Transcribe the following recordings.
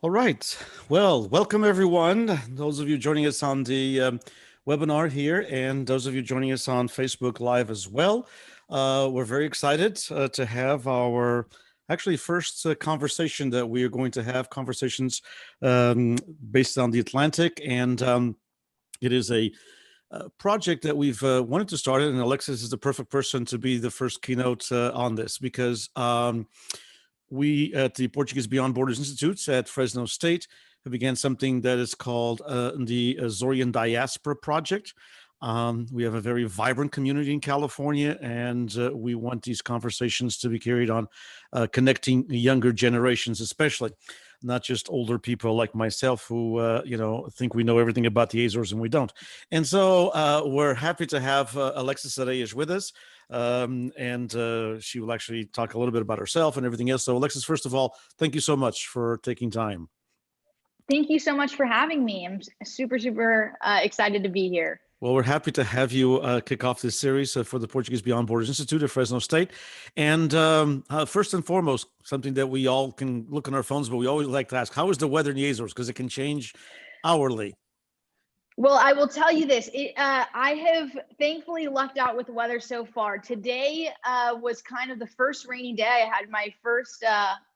All right. Well, welcome everyone. Those of you joining us on the webinar here, and those of you joining us on Facebook Live as well. We're very excited to have our actually first conversation that we are going to have conversations based on the Atlantic, and it is a project that we've wanted to start it, and Alexis is the perfect person to be the first keynote on this because we at the Portuguese Beyond Borders Institutes at Fresno State have began something that is called the Azorean Diaspora Project. We have a very vibrant community in California, and we want these conversations to be carried on, connecting younger generations, especially not just older people like myself who, think we know everything about the Azores and we don't. And so we're happy to have Alexis Arayas with us. And she will actually talk a little bit about herself and everything else. So Alexis, first of all, thank you so much for taking time. Thank you so much for having me. I'm super excited to be here. Well, we're happy to have you kick off this series for the Portuguese Beyond Borders Institute at Fresno State. And first and foremost, something that we all can look on our phones, but we always like to ask, how is the weather in the Azores? Because it can change hourly. Well, I will tell you this. I have thankfully lucked out with the weather so far. Today was kind of the first rainy day. I had my first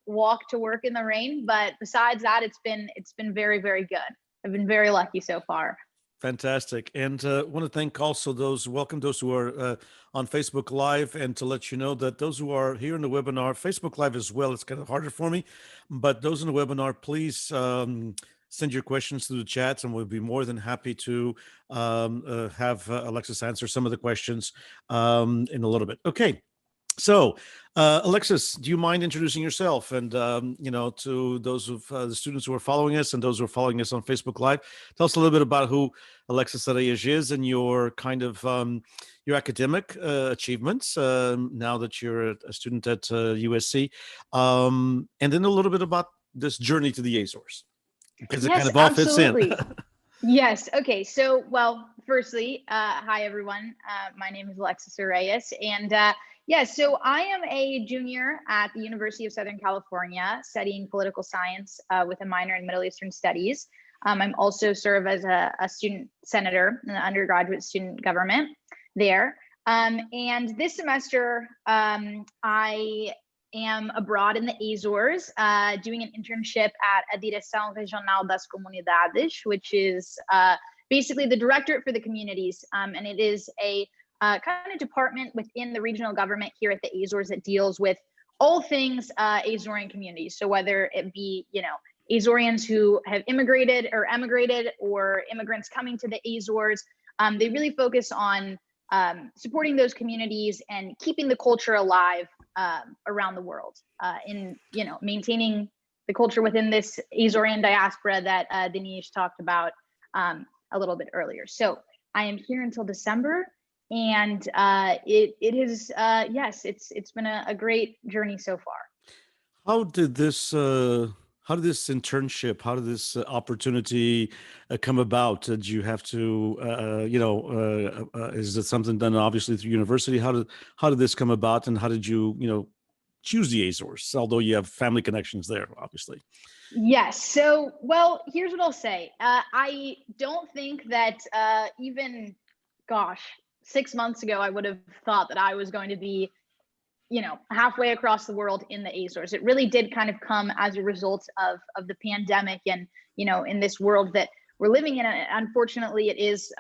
walk to work in the rain, but besides that, it's been very good. I've been very lucky so far. Fantastic. And want to thank also welcome those who are on Facebook Live, and to let you know that those who are here in the webinar, Facebook Live as well, it's kind of harder for me, but those in the webinar, please send your questions through the chats, and we'll be more than happy to have Alexis answer some of the questions in a little bit. Okay. So, Alexis, do you mind introducing yourself and, to those of the students who are following us and those who are following us on Facebook Live? Tell us a little bit about who Alexis Arayas is and your kind of your academic achievements now that you're a student at USC, and then a little bit about this journey to the Azores, because it kind of all fits in. Yes. Okay. So, well, firstly, hi, everyone. My name is Alexis Arayas, and so I am a junior at the University of Southern California studying political science with a minor in Middle Eastern Studies. I'm also serve as a student senator in the undergraduate student government there. And this semester, I am abroad in the Azores doing an internship at a Direção Regional das Comunidades, which is basically the directorate for the communities. And it is a kind of department within the regional government here at the Azores that deals with all things Azorean communities. So whether it be, Azoreans who have immigrated or emigrated, or immigrants coming to the Azores, they really focus on supporting those communities and keeping the culture alive around the world, in maintaining the culture within this Azorean diaspora that Dinesh talked about a little bit earlier. So I am here until December, and it is it's been a great journey so far. How did this internship, how did this opportunity come about? Did you have to, is it something done obviously through university? How did this come about, and how did you, choose the Azores, although you have family connections there, obviously? Yes. So, well, here's what I'll say. I don't think that even, 6 months ago, I would have thought that I was going to be halfway across the world in the Azores. It really did kind of come as a result of the pandemic, and in this world that we're living in. Unfortunately, it is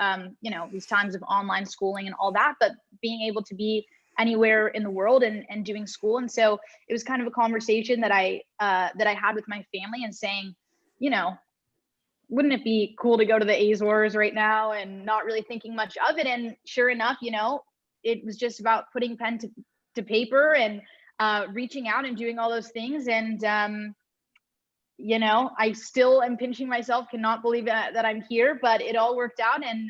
these times of online schooling and all that, but being able to be anywhere in the world and doing school. And so it was kind of a conversation that I had with my family, and saying, wouldn't it be cool to go to the Azores right now, and not really thinking much of it. And sure enough, it was just about putting pen to paper and reaching out and doing all those things. And I still am pinching myself, cannot believe that I'm here, but it all worked out. And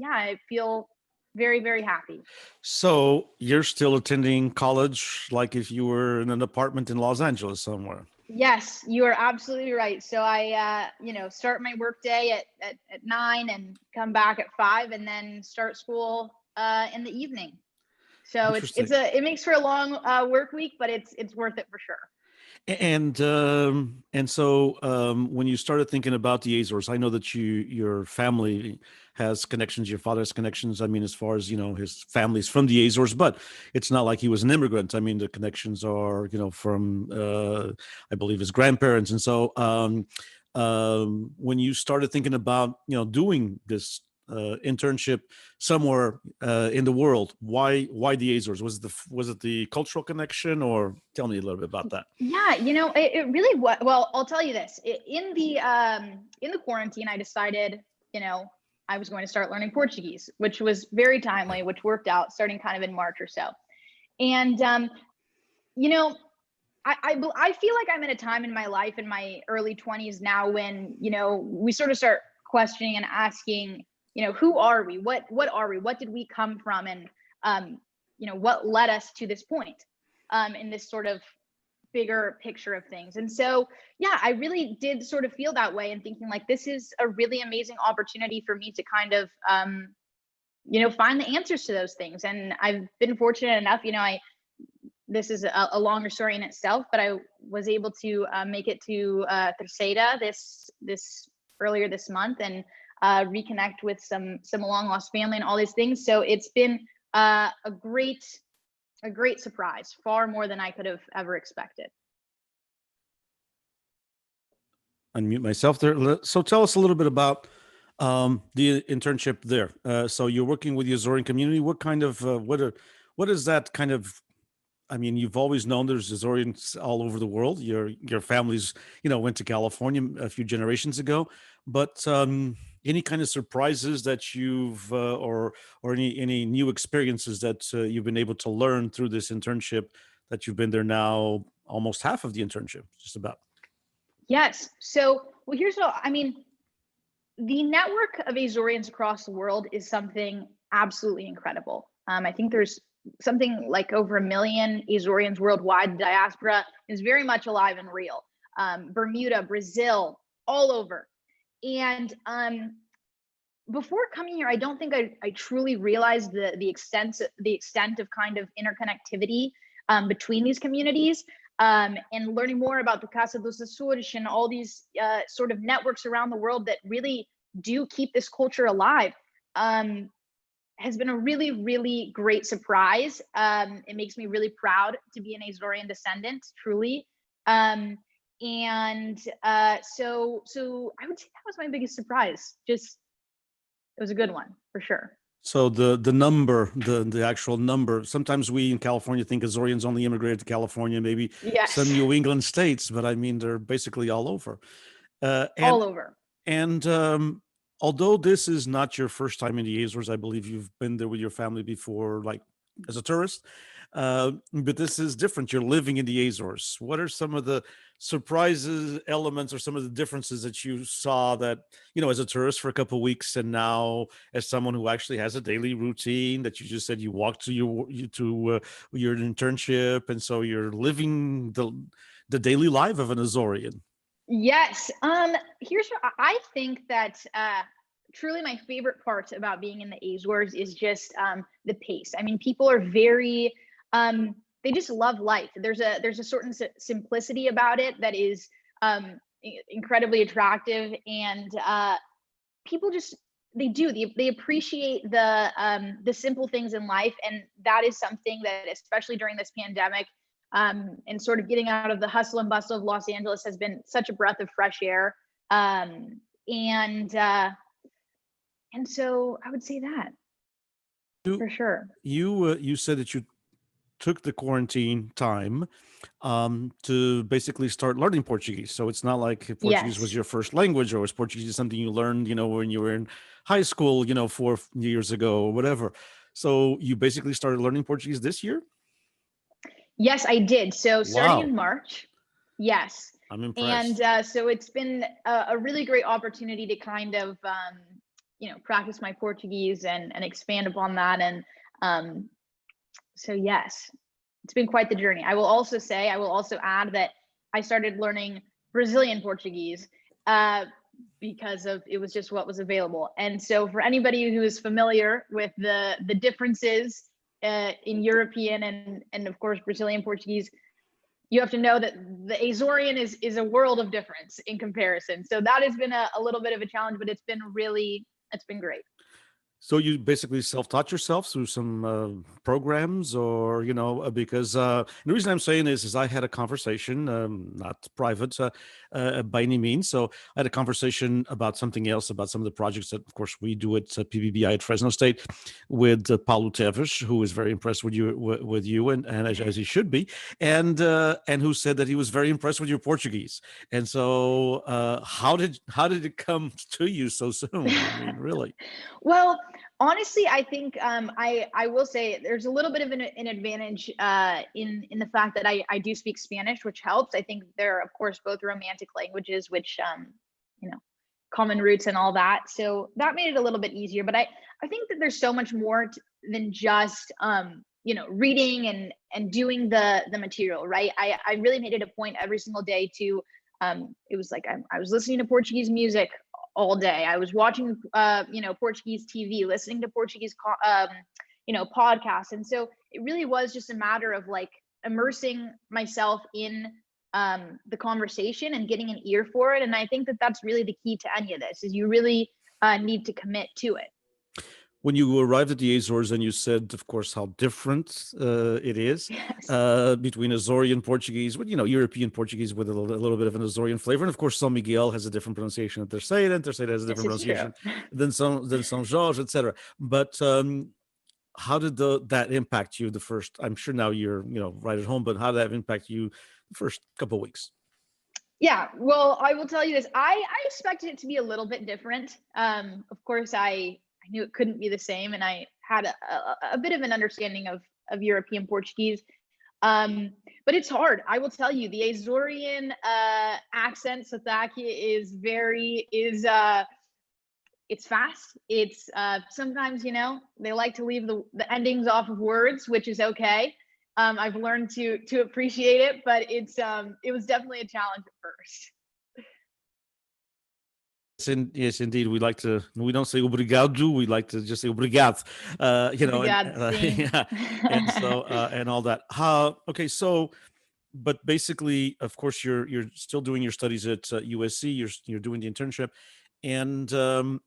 I feel very happy. So you're still attending college like if you were in an apartment in Los Angeles somewhere? Yes, you are absolutely right. So I start my work day at 9 and come back at 5, and then start school in the evening. So it makes for a long work week, but it's worth it for sure. And so when you started thinking about the Azores, I know that your family has connections, your father has connections. I mean, as far as his family's from the Azores, but it's not like he was an immigrant. I mean, the connections are from I believe his grandparents. And so when you started thinking about doing this internship somewhere in the world, why the Azores? Was it the cultural connection, or tell me a little bit about that? Yeah, it really was. Well, I'll tell you this. In the quarantine, I decided, I was going to start learning Portuguese, which was very timely, which worked out starting kind of in March or so. And you know, I feel like I'm in a time in my life in my early 20s now when, we sort of start questioning and asking, who are we? What are we? What did we come from? And what led us to this point in this sort of bigger picture of things. And so, yeah, I really did sort of feel that way and thinking like this is a really amazing opportunity for me to kind of find the answers to those things. And I've been fortunate enough, this is a longer story in itself, but I was able to make it to Terceira this earlier this month and reconnect with some long lost family and all these things. So it's been a great surprise, far more than I could have ever expected. Unmute myself there. So tell us a little bit about the internship there. So you're working with the Azorean community. What kind of what is that kind of? I mean, you've always known there's Azoreans all over the world. Your families, went to California a few generations ago. But any kind of surprises that you've or any new experiences that you've been able to learn through this internship that you've been there now almost half of the internship, just about. Yes. So, well, here's what I mean. The network of Azorians across the world is something absolutely incredible. I think there's something like over 1 million Azorians worldwide. The diaspora is very much alive and real. Bermuda, Brazil, all over. And before coming here, I don't think I truly realized the extent of kind of interconnectivity between these communities. And learning more about the Casa dos Açores and all these sort of networks around the world that really do keep this culture alive has been a really, really great surprise. It makes me really proud to be an Azorean descendant, truly. So I would say that was my biggest surprise. Just, it was a good one for sure. So the number, the actual number. Sometimes we in California think Azoreans only immigrated to California, maybe some Yes, New England states, but I mean they're basically all over. Uh, and all over. and although this is not your first time in the Azores, I believe you've been there with your family before, like as a tourist. But this is different. You're living in the Azores. What are some of the surprises, elements, or some of the differences that you saw that, as a tourist for a couple of weeks, and now as someone who actually has a daily routine that you just said you walked to your internship, and so you're living the daily life of an Azorian? Yes. Here's what I think that truly my favorite part about being in the Azores is just the pace. I mean, people are very they just love life. There's a certain simplicity about it that is incredibly attractive, and people just they appreciate the simple things in life, and that is something that especially during this pandemic and sort of getting out of the hustle and bustle of Los Angeles has been such a breath of fresh air. And so I would say that for sure. You said that you took the quarantine time to basically start learning Portuguese. So it's not like Portuguese was Yes. your first language, or was Portuguese something you learned, when you were in high school, 4 years ago or whatever. So you basically started learning Portuguese this year? Yes, I did. So starting Wow, in March, yes. I'm And impressed. so it's been a really great opportunity to kind of, practice my Portuguese and expand upon that. And so, yes, it's been quite the journey. I will also add that I started learning Brazilian Portuguese because of it was just what was available. And so for anybody who is familiar with the differences in European and of course Brazilian Portuguese, you have to know that the Azorian is a world of difference in comparison. So that has been a little bit of a challenge, but it's been great. So you basically self-taught yourself through some programs, or because the reason I'm saying is I had a conversation, not private by any means. So I had a conversation about something else, about some of the projects that, of course, we do at PBBI at Fresno State, with Paulo Teves, who is very impressed with you, and as he should be, and who said that he was very impressed with your Portuguese. And so, how did it come to you so soon? I mean, really. Well, honestly, I think I will say there's a little bit of an advantage in the fact that I do speak Spanish, which helps. I think they're, of course, both romantic languages, which you know common roots and all that. So that made it a little bit easier. But I think that there's so much more than just reading and doing the material, right? I really made it a point every single day to it was like I was listening to Portuguese music all day. I was watching, Portuguese TV, listening to Portuguese, podcasts. And so it really was just a matter of like immersing myself in the conversation and getting an ear for it. And I think that that's really the key to any of this is you really need to commit to it. When you arrived at the Azores, and you said, of course, how different it is Yes, between Azorean Portuguese, with European Portuguese with a little bit of an Azorean flavor, and of course, São Miguel has a different pronunciation than Terceira, and Terceira has a this different is true. pronunciation than São Jorge, etc. But how did that impact you the first? I'm sure now you're right at home, but how did that impact you the first couple of weeks? Yeah, well, I will tell you this. I expected it to be a little bit different. Of course, I knew it couldn't be the same, and I had a bit of an understanding of European Portuguese. But it's hard. I will tell you, the Azorean accent, Sothaki, it's fast. It's sometimes they like to leave the endings off of words, which is okay. I've learned to appreciate it, but it was definitely a challenge at first. Yes, indeed. We don't say obrigado. We like to just say obrigado, Obrigado, sim. yeah, and so, and all that. Okay. So, but basically, of course, you're still doing your studies at USC. You're doing the internship, and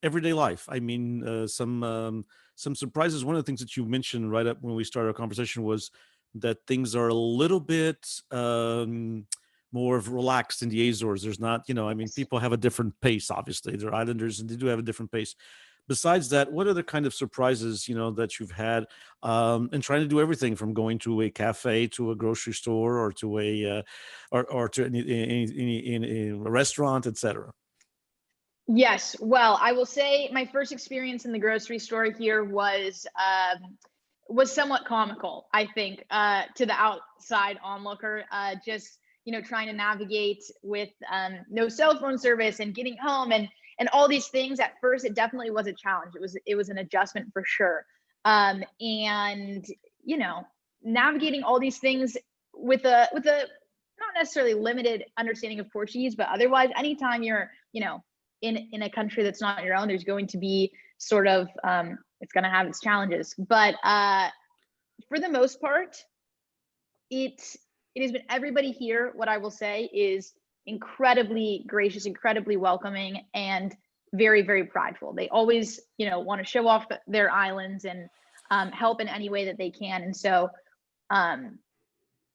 everyday life. I mean, some surprises. One of the things that you mentioned right up when we started our conversation was that things are a little bit more of relaxed in the Azores. There's not, I mean, Yes. people have a different pace. Obviously, they're islanders, and they do have a different pace. Besides that, what other kind of surprises, that you've had in trying to do everything from going to a cafe to a grocery store, or to a or to any a restaurant, etc.? Yes. Well, I will say my first experience in the grocery store here was somewhat comical, I think, to the outside onlooker. Just trying to navigate with no cell phone service and getting home and all these things. At first, it definitely was a challenge. It was an adjustment for sure. And navigating all these things with a not necessarily limited understanding of Portuguese, but otherwise, anytime you're in a country that's not your own, there's going to be sort of it's going to have its challenges. But for the most part, it has been everybody here. What I will say is incredibly gracious, incredibly welcoming, and very, very prideful. They always, want to show off their islands and help in any way that they can. And so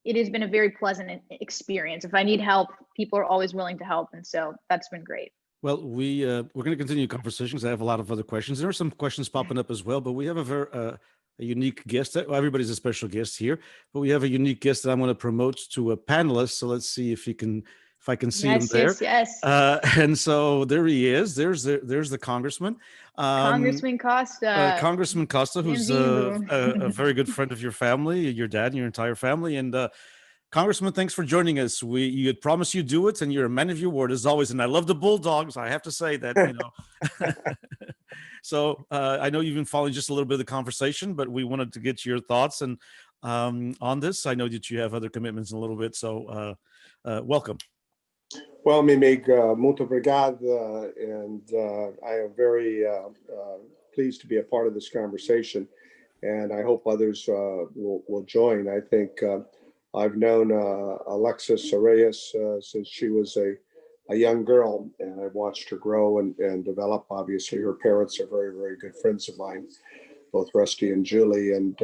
it has been a very pleasant experience. If I need help, people are always willing to help. And so that's been great. Well, we're going to continue conversations. I have a lot of other questions. There are some questions popping up as well, but we have a unique guest. Well, everybody's a special guest here, but we have a unique guest that I'm going to promote to a panelist. So let's see if I can see him Yes, there. yes, yes. And so there he is. There's the congressman. Congressman Costa. Congressman Costa, who's a very good friend of your family, your dad, and your entire family. And Congressman, thanks for joining us. You had promised you'd do it, and you're a man of your word as always. And I love the Bulldogs. I have to say that. So I know you've been following just a little bit of the conversation, but we wanted to get your thoughts and on this. I know that you have other commitments in a little bit, so welcome. Well, Mimig, muito obrigado, and I am very pleased to be a part of this conversation, and I hope others will join. I think I've known Alexis Reyes since she was a young girl, and I've watched her grow and develop. Obviously, her parents are very, very good friends of mine, both Rusty and Julie. And,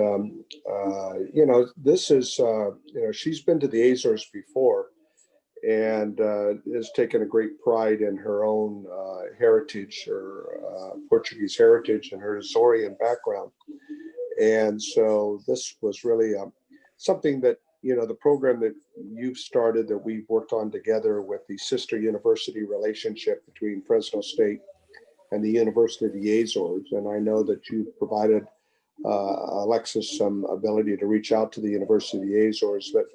this is, she's been to the Azores before and has taken a great pride in her own heritage, her Portuguese heritage, and her Azorean background. And so this was really something that, the program that you've started that we've worked on together with the sister university relationship between Fresno State and the University of the Azores. And I know that you've provided Alexis some ability to reach out to the University of the Azores. But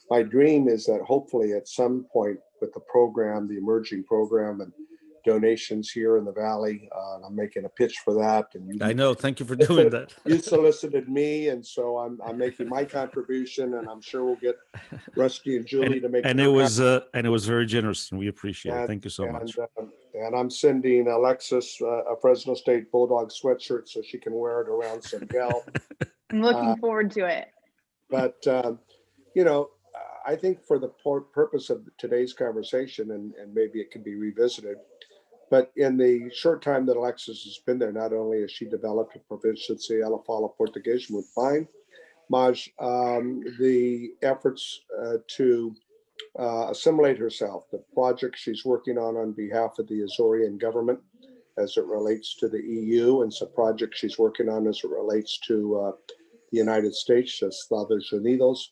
my dream is that hopefully at some point with the program, the emerging program, and donations here in the Valley, I'm making a pitch for that. And I know. Thank you for doing that. You solicited me, and so I'm making my contribution, and I'm sure we'll get Rusty and Julie to make. And it was very generous, and we appreciate it. Thank you so much. And I'm sending Alexis a Fresno State Bulldog sweatshirt so she can wear it around some gal. I'm looking forward to it. But I think for the purpose of today's conversation, and maybe it can be revisited, but in the short time that Alexis has been there, not only has she developed a proficiency, ela fala português muito bem, mas the efforts to assimilate herself, the project she's working on behalf of the Azorean government as it relates to the EU, and some projects she's working on as it relates to the United States, Estados Unidos.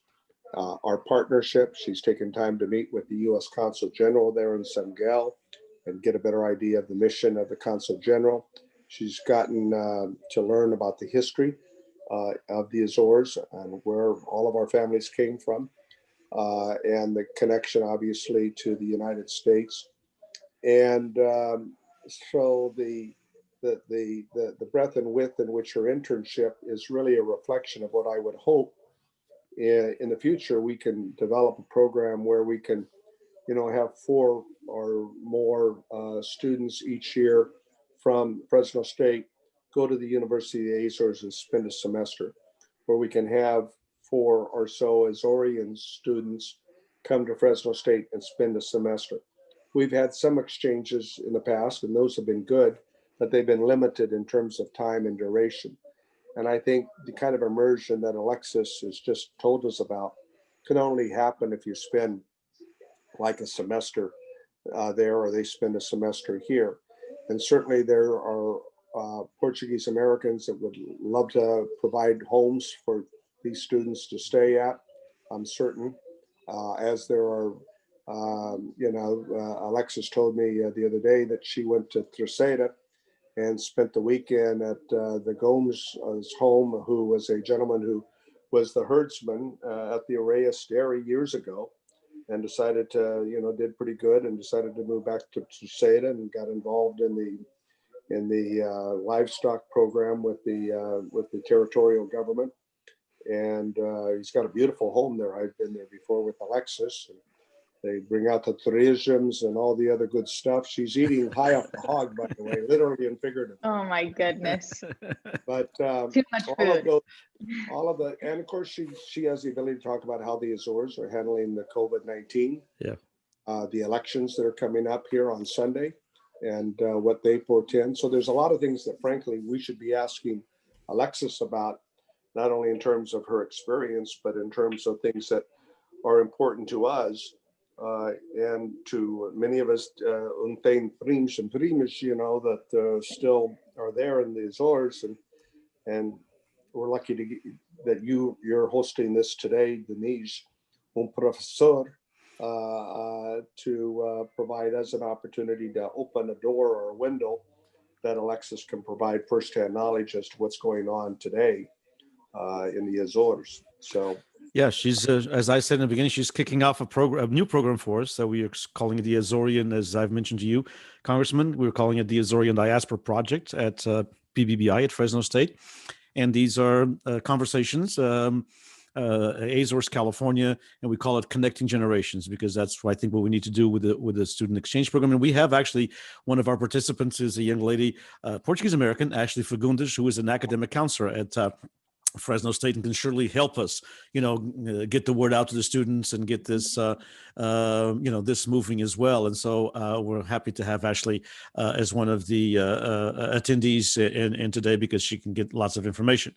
Our partnership, she's taken time to meet with the U.S. Consul General there in San Miguel and get a better idea of the mission of the Consul General. She's gotten to learn about the history of the Azores and where all of our families came from, and the connection, obviously, to the United States. And so the breadth and width in which her internship is really a reflection of what I would hope in the future we can develop a program where we can have 4 or more students each year from Fresno State go to the University of the Azores and spend a semester, where we can have 4 or so Azorean students come to Fresno State and spend a semester. We've had some exchanges in the past, and those have been good, but they've been limited in terms of time and duration. And I think the kind of immersion that Alexis has just told us about can only happen if you spend like a semester there, or they spend a semester here. And certainly there are Portuguese Americans that would love to provide homes for these students to stay at, I'm certain, as there are, Alexis told me the other day that she went to Terceira and spent the weekend at the Gomes' home, who was a gentleman who was the herdsman at the Reyes Dairy years ago, and decided to, did pretty good, and decided to move back to Terceira and got involved in the livestock program with the territorial government. And he's got a beautiful home there. I've been there before with Alexis. And they bring out the tourisms and all the other good stuff. She's eating high off the hog, by the way, literally and figuratively. Oh my goodness! But too much food. And of course she has the ability to talk about how the Azores are handling the COVID-19. Yeah. The elections that are coming up here on Sunday, and what they portend. So there's a lot of things that, frankly, we should be asking Alexis about, not only in terms of her experience, but in terms of things that are important to us. And to many of us, prims and primas, that still are there in the Azores, and we're lucky that you're hosting this today, Denise, professor, to provide us an opportunity to open a door or a window that Alexis can provide firsthand knowledge as to what's going on today in the Azores. So. Yeah, she's, as I said in the beginning, she's kicking off a new program for us. So we are calling it the Azorean, as I've mentioned to you, Congressman. We're calling it the Azorean Diaspora Project at PBBI at Fresno State. And these are conversations, Azores-California, and we call it Connecting Generations, because that's I think what we need to do with the student exchange program. And we have actually one of our participants is a young lady, Portuguese American, Ashley Fagundes, who is an academic counselor at Fresno State and can surely help us, get the word out to the students and get this, this moving as well. And so we're happy to have Ashley as one of the attendees in today, because she can get lots of information.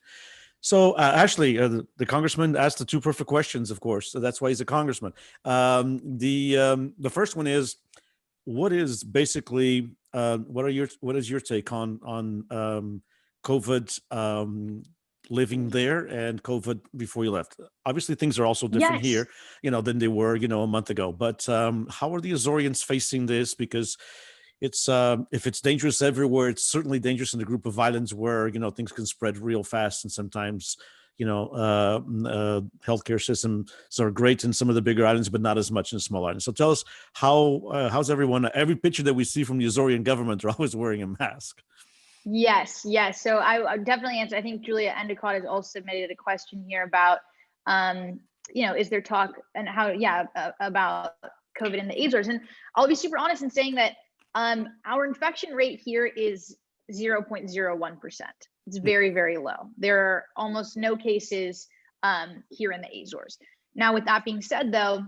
So Ashley, the congressman asked the two perfect questions, of course. So that's why he's a congressman. The first one is, what is basically what is your take on COVID, living there, and COVID before you left? Obviously, things are also different Yes. here, than they were, a month ago. But how are the Azorians facing this? Because it's if it's dangerous everywhere, it's certainly dangerous in the group of islands where things can spread real fast, and sometimes healthcare systems are great in some of the bigger islands, but not as much in small islands. So tell us how's everyone? Every picture that we see from the Azorian government are always wearing a mask. Yes. So I definitely answer. I think Julia Endicott has also submitted a question here about, is there talk and how, about COVID in the Azores. And I'll be super honest in saying that our infection rate here is 0.01%. It's very, very low. There are almost no cases here in the Azores. Now, with that being said, though,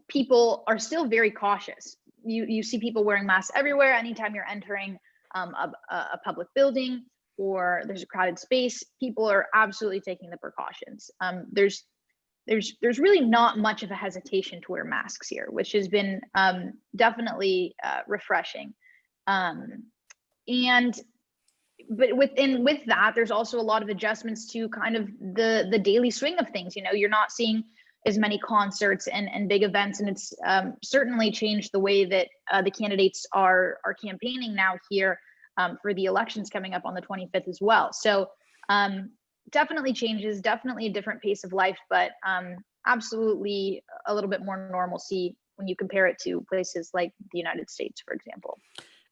people are still very cautious. You see people wearing masks everywhere. Anytime you're entering a public building or there's a crowded space, people are absolutely taking the precautions. There's really not much of a hesitation to wear masks here, which has been definitely refreshing. But with that, there's also a lot of adjustments to kind of the daily swing of things. You're not seeing as many concerts and big events, and it's certainly changed the way that the candidates are campaigning now here for the elections coming up on the 25th as well. So definitely changes, definitely a different pace of life, but absolutely a little bit more normalcy when you compare it to places like the United States, for example.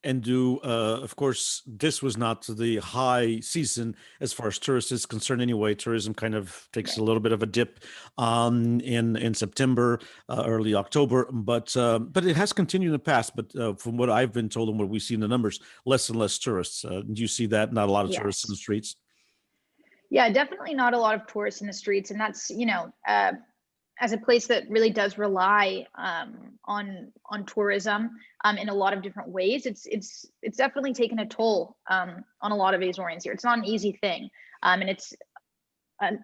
And of course, this was not the high season as far as tourists is concerned anyway. Tourism kind of takes a little bit of a dip in September, early October, but it has continued in the past. But from what I've been told and what we see in the numbers, less and less tourists. Do you see that? Not a lot of tourists in the streets? Yeah, definitely not a lot of tourists in the streets. And that's, as a place that really does rely on tourism in a lot of different ways, it's definitely taken a toll on a lot of Azorians here. It's not an easy thing, and it's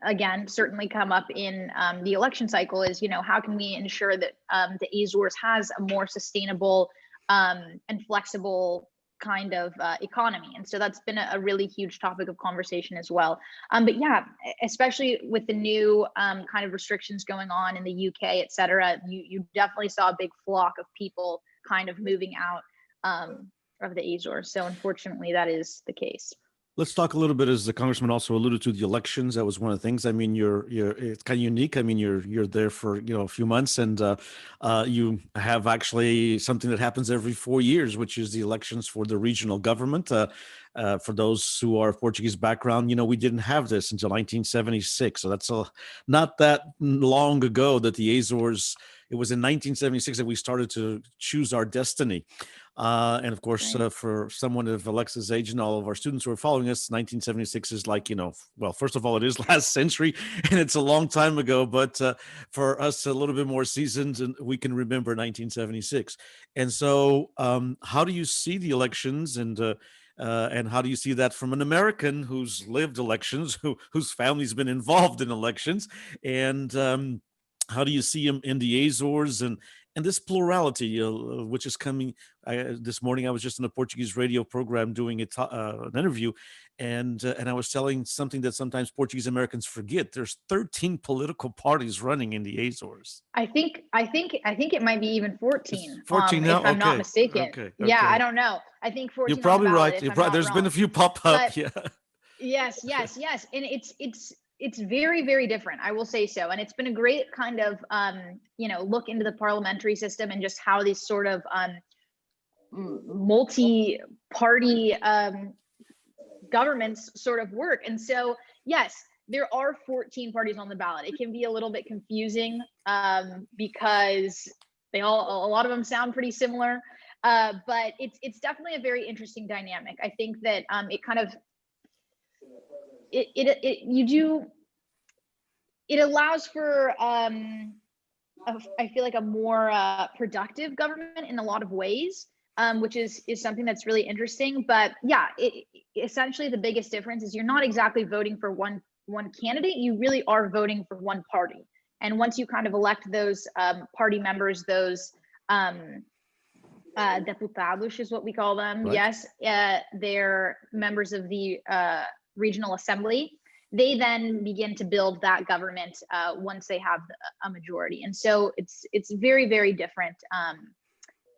again certainly come up in the election cycle. Is how can we ensure that the Azores has a more sustainable and flexible kind of economy? And so that's been a really huge topic of conversation as well. But yeah, especially with the new kind of restrictions going on in the UK, et cetera, you definitely saw a big flock of people kind of moving out of the Azores. So unfortunately, that is the case. Let's talk a little bit, as the congressman also alluded to, the elections. That was one of the things. I mean, it's kind of unique. I mean, you're there for a few months, and you have actually something that happens every 4 years, which is the elections for the regional government. For those who are of Portuguese background, we didn't have this until 1976. So that's not that long ago that the Azores. It was in 1976 that we started to choose our destiny. And of course, for someone of Alexa's age and all of our students who are following us, 1976 is like, well, first of all, it is last century and it's a long time ago, but for us a little bit more seasoned, and we can remember 1976. And so how do you see the elections, and how do you see that from an American who's lived elections, whose family's been involved in elections? And how do you see him in the Azores, and this plurality, which is coming? This morning, I was just in a Portuguese radio program doing an interview, and I was telling something that sometimes Portuguese Americans forget. There's 13 political parties running in the Azores. I think it might be even 14. It's 14 now? If I'm not mistaken. Okay. Yeah, I don't know. I think 14. You're probably on the ballot, right. if I'm not There's wrong. been a few pop up. Yeah. Yes. And it's very, very different. I will say so. And it's been a great kind of, look into the parliamentary system and just how these sort of multi-party governments sort of work. And so, yes, there are 14 parties on the ballot. It can be a little bit confusing because a lot of them sound pretty similar. But it's definitely a very interesting dynamic. I think that it kind of it allows for I feel like a more productive government in a lot of ways, which is something that's really interesting. But yeah, essentially the biggest difference is you're not exactly voting for one candidate. You really are voting for one party. And once you kind of elect those party members, those deputados is what we call them. Right. Yes, they're members of the regional assembly. They then begin to build that government once they have a majority, and so it's very, very different,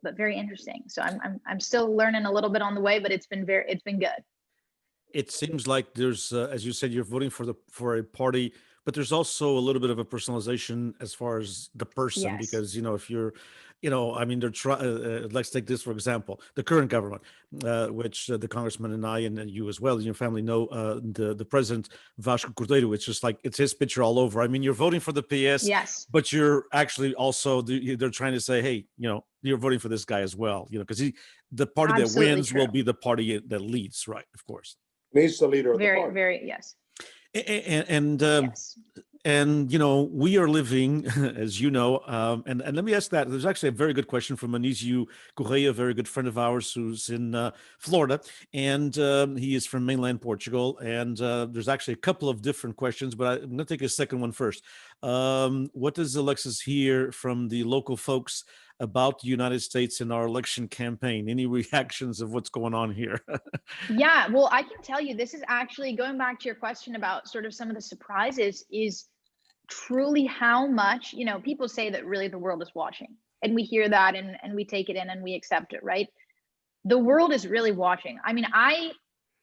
but very interesting. So I'm still learning a little bit on the way, but it's been good. It seems like there's, as you said, you're voting for a party, but there's also a little bit of a personalization as far as the person, Yes. because if you're, I mean, they're trying. Let's take this for example: the current government, which the congressman and I and you as well, and your family know, the president Vasco Cordeiro. It's just like it's his picture all over. I mean, you're voting for the PS, Yes. but you're actually also they're trying to say, hey, you're voting for this guy as well, because the party Absolutely that wins true. will be the party that leads, right? Of course. He's the leader of the Very, party. very, yes. And Yes. and we are living, as you know, and let me ask that. There's actually a very good question from Anizio Correia, a very good friend of ours who's in Florida, and he is from mainland Portugal. And there's actually a couple of different questions, but I'm going to take a second one first. What does Alexis hear from the local folks about the United States in our election campaign? Any reactions of what's going on here? Yeah, well, I can tell you, this is actually going back to your question about sort of some of the surprises, is truly how much, people say that really the world is watching, and we hear that and we take it in and we accept it, right? The world is really watching. I mean, I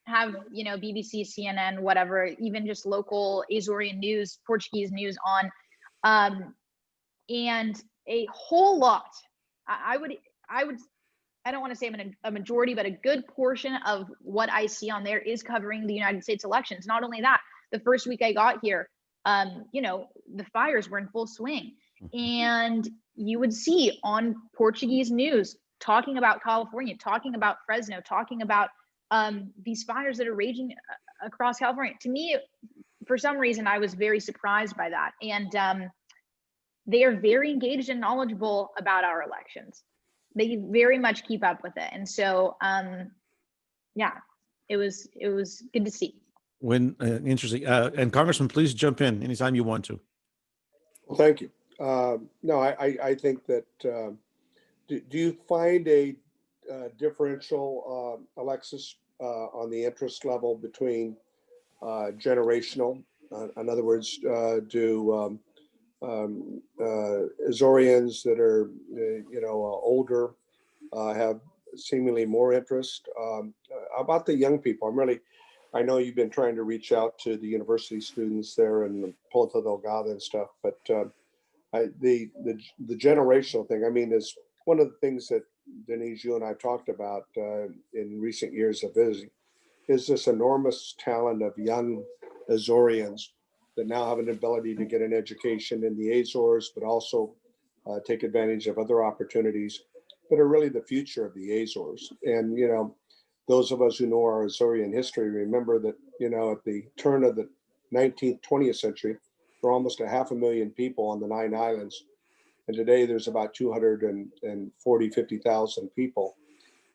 have, BBC, CNN, whatever, even just local Azorean news, Portuguese news on, and a whole lot, I don't want to say a majority, but a good portion of what I see on there is covering the United States elections. Not only that, the first week I got here, the fires were in full swing, and you would see on Portuguese news talking about California, talking about Fresno, talking about these fires that are raging across California. To me, for some reason, I was very surprised by that. And they are very engaged and knowledgeable about our elections. They very much keep up with it. And so, yeah, it was good to see. Interesting. And Congressman, please jump in anytime you want to. Well, thank you. No, I think that, do you find a differential, Alexis, on the interest level between generational? In other words, do Azorians that are, older have seemingly more interest? About the young people, I know you've been trying to reach out to the university students there in Ponta Delgada and stuff, but the generational thing, is one of the things that Denise, you and I talked about in recent years of visiting, is this enormous talent of young Azorians that now have an ability to get an education in the Azores, but also take advantage of other opportunities that are really the future of the Azores. And, those of us who know our Azorean history remember that, at the turn of the 19th, 20th century, there were almost 500,000 people on the 9 islands. And today there's about 50,000 people.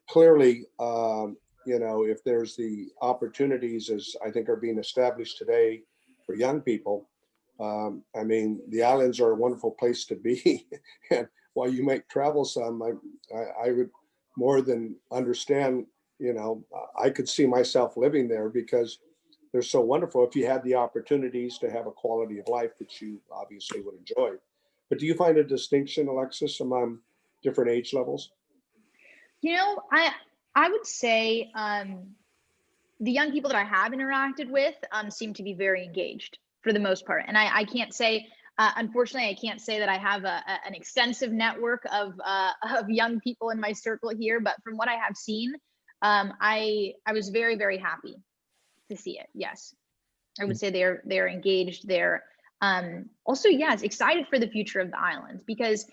Clearly, if there's the opportunities as I think are being established today for young people, the islands are a wonderful place to be. And while you might travel some, I would more than understand, I could see myself living there because they're so wonderful if you had the opportunities to have a quality of life that you obviously would enjoy. But do you find a distinction, Alexis, among different age levels? I would say the young people that I have interacted with seem to be very engaged for the most part. And I can't say, unfortunately, I can't say that I have an extensive network of young people in my circle here, but from what I have seen, I was very, very happy to see it. Yes, I would say they're engaged. They're also, yes, excited for the future of the island because,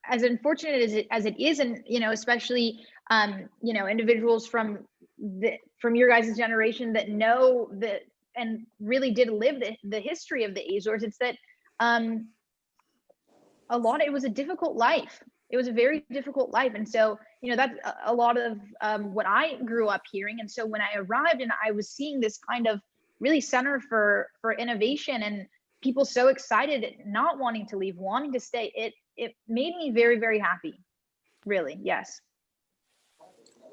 as unfortunate as it is, and, especially, individuals from from your guys' generation that know that and really did live the history of the Azores, it's that it was a difficult life. It was a very difficult life. And so, that's a lot of what I grew up hearing. And so when I arrived and I was seeing this kind of really center for innovation and people so excited, not wanting to leave, wanting to stay, it made me very, very happy. Really, yes.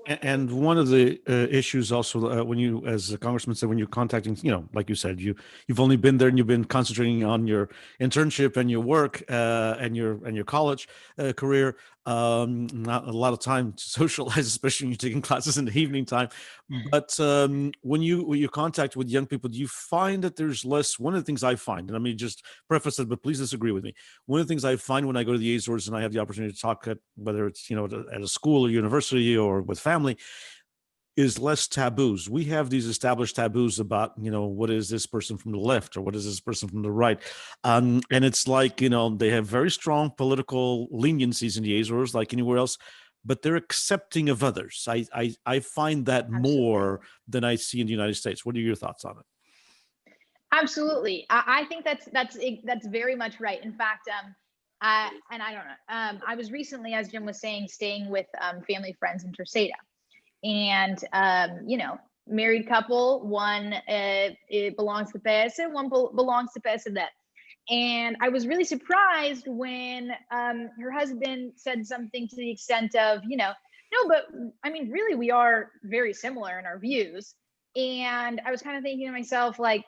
And one of the issues also, when you, as the congressman said, when you're contacting, like you said, you've only been there and you've been concentrating on your internship and your work and your college career. Not a lot of time to socialize, especially when you're taking classes in the evening time. But when you contact with young people, do you find that there's less? One of the things I find, and I mean, just preface it, but please disagree with me. One of the things I find when I go to the Azores and I have the opportunity to talk at, whether it's at a school or university or with family, is less taboos. We have these established taboos about, what is this person from the left or what is this person from the right? And it's like, they have very strong political leniencies in the Azores, like anywhere else, but they're accepting of others. I find that more than I see in the United States. What are your thoughts on it? Absolutely. I think that's very much right. In fact, I don't know. I was recently, as Jim was saying, staying with family friends in Terceta. And, married couple, one it belongs to PS, one belongs to PSD. And I was really surprised when her husband said something to the extent of, no, but I mean, really, we are very similar in our views. And I was kind of thinking to myself, like,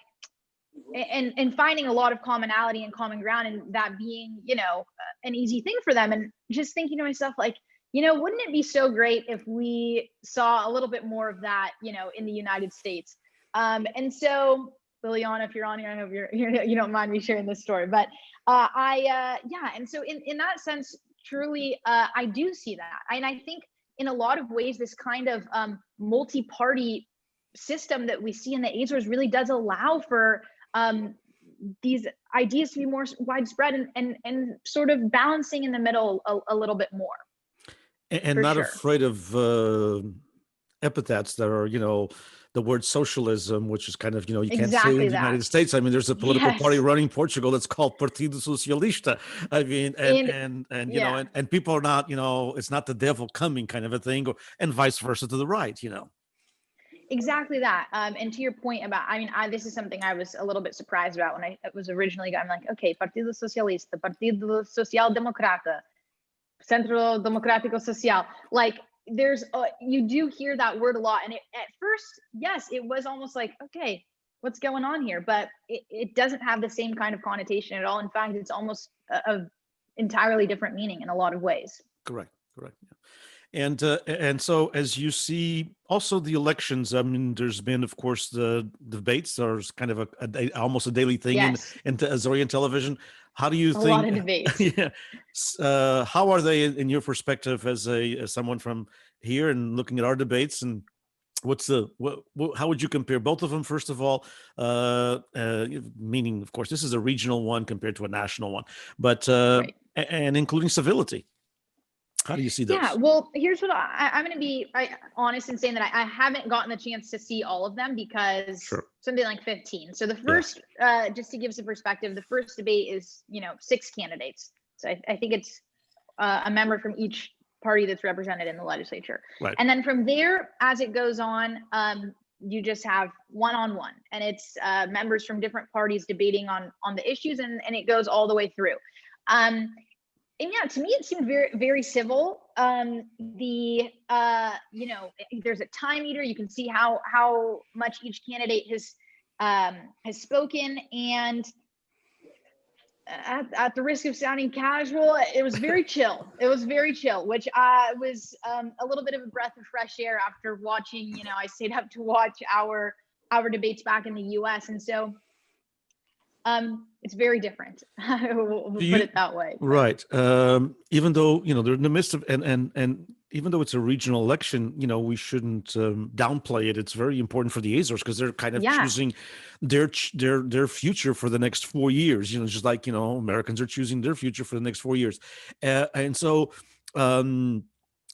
and finding a lot of commonality and common ground, and that being, an easy thing for them. And just thinking to myself, like, wouldn't it be so great if we saw a little bit more of that, in the United States? And so, Liliana, if you're on here, I hope you don't mind me sharing this story. But and so in that sense, truly, I do see that. And I think in a lot of ways, this kind of multi-party system that we see in the Azores really does allow for these ideas to be more widespread and sort of balancing in the middle a little bit more. And not afraid of epithets that are, the word socialism, which is kind of, you can't say in the United States. I mean, there's a political party running Portugal that's called Partido Socialista. I mean, and people are not, it's not the devil coming kind of a thing, and vice versa to the right, Exactly that. And to your point about, this is something I was a little bit surprised about when I was originally, I'm like, okay, Partido Socialista, Partido Social Democrata, Centro Democrático Social, like there's you do hear that word a lot. And at first, yes, it was almost like, okay, what's going on here? But it doesn't have the same kind of connotation at all. In fact, it's almost a entirely different meaning in a lot of ways. Correct. Yeah. And so as you see also the elections, I mean, there's been, of course, the debates. There's kind of almost a daily thing in Azorian television. How do you think? A lot of debates. Yeah. How are they in your perspective as someone from here and looking at our debates? And how would you compare both of them? First of all, meaning, of course, this is a regional one compared to a national one, but right. And including civility. How do you see those? Yeah, well, here's what I'm going to be honest in saying that I haven't gotten the chance to see all of them because something like 15. So the first, just to give some perspective, the first debate is, 6 candidates. So I think it's a member from each party that's represented in the legislature. Right. And then from there, as it goes on, you just have one-on-one, and it's members from different parties debating on the issues, and it goes all the way through. And yeah, to me, it seemed very, very civil. There's a time meter. You can see how much each candidate has spoken, and at the risk of sounding casual, it was very chill. It was very chill, which was a little bit of a breath of fresh air after watching. I stayed up to watch our debates back in the U.S., and so. It's very different. We'll put it that way. Right. Even though, they're in the midst of, and even though it's a regional election, we shouldn't downplay it. It's very important for the Azores because they're kind of choosing their future for the next 4 years, just like, Americans are choosing their future for the next 4 years. And so,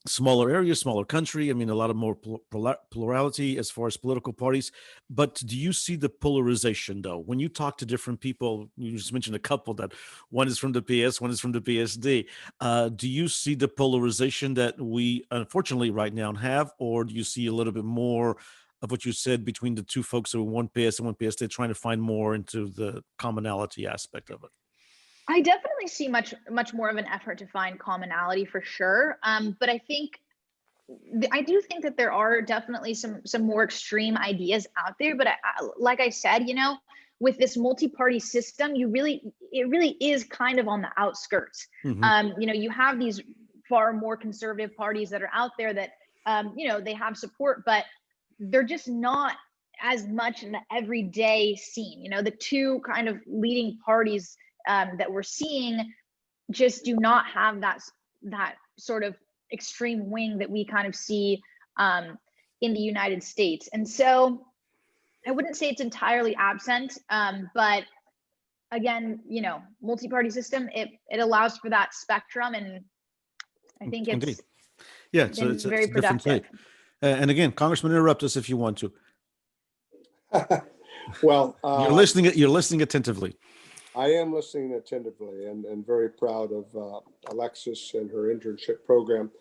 smaller area, smaller country. I mean, a lot of more plurality as far as political parties. But do you see the polarization, though? When you talk to different people, you just mentioned a couple that one is from the PS, one is from the PSD. Do you see the polarization that we unfortunately right now have, or do you see a little bit more of what you said between the two folks who are one PS and one PSD, trying to find more into the commonality aspect of it? I definitely see much more of an effort to find commonality for sure. But I think I do think that there are definitely some more extreme ideas out there. But like I said, with this multi-party system, it really is kind of on the outskirts. Mm-hmm. You have these far more conservative parties that are out there that they have support, but they're just not as much in the everyday scene. The two kind of leading parties that we're seeing just do not have that sort of extreme wing that we kind of see in the United States. And so I wouldn't say it's entirely absent, but again, multi-party system, it allows for that spectrum, and I think Indeed. it's Yeah, so been it's very a different productive. take. And again, Congressman, interrupt us if you want to. Well, You're listening attentively. I am listening attentively and very proud of Alexis and her internship program.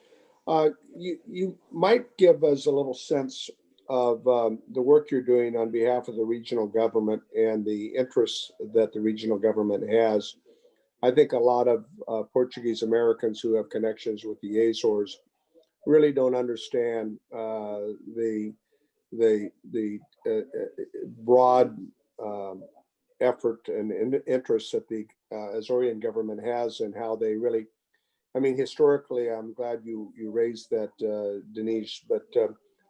You might give us a little sense of the work you're doing on behalf of the regional government and the interests that the regional government has. I think a lot of Portuguese Americans who have connections with the Azores really don't understand the broad effort and interest that the Azorean government has, and how they really, I mean, historically, I'm glad you raised that, Denise, but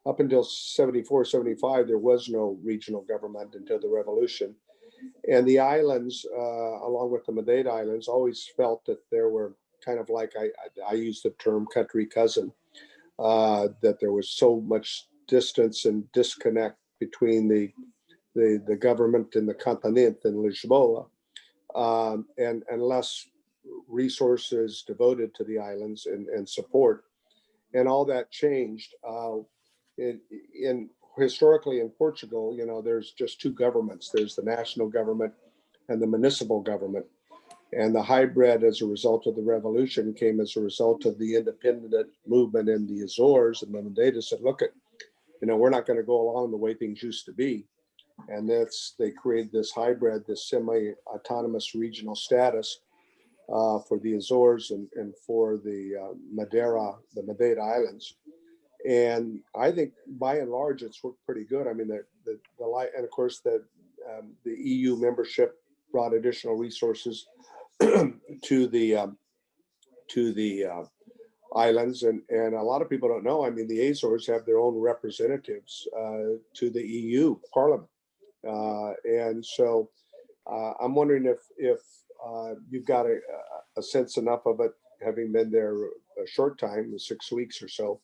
up until 74, 75, there was no regional government until the revolution. And the islands, along with the Madeira Islands, always felt that there were kind of like, I use the term country cousin, that there was so much distance and disconnect between the government and the continent in Lisboa, and less resources devoted to the islands and support. And all that changed. In historically in Portugal, there's just two governments. There's the national government and the municipal government. And the hybrid, as a result of the revolution, came as a result of the independent movement in the Azores. And then they just said, look, we're not going to go along the way things used to be. And they created this hybrid, this semi-autonomous regional status for the Azores and for the Madeira Islands. And I think by and large, it's worked pretty good. I mean, and of course the EU membership brought additional resources to the islands, and a lot of people don't know. I mean, the Azores have their own representatives to the EU Parliament, and so I'm wondering if you've got a sense enough of it, having been there a short time, 6 weeks or so,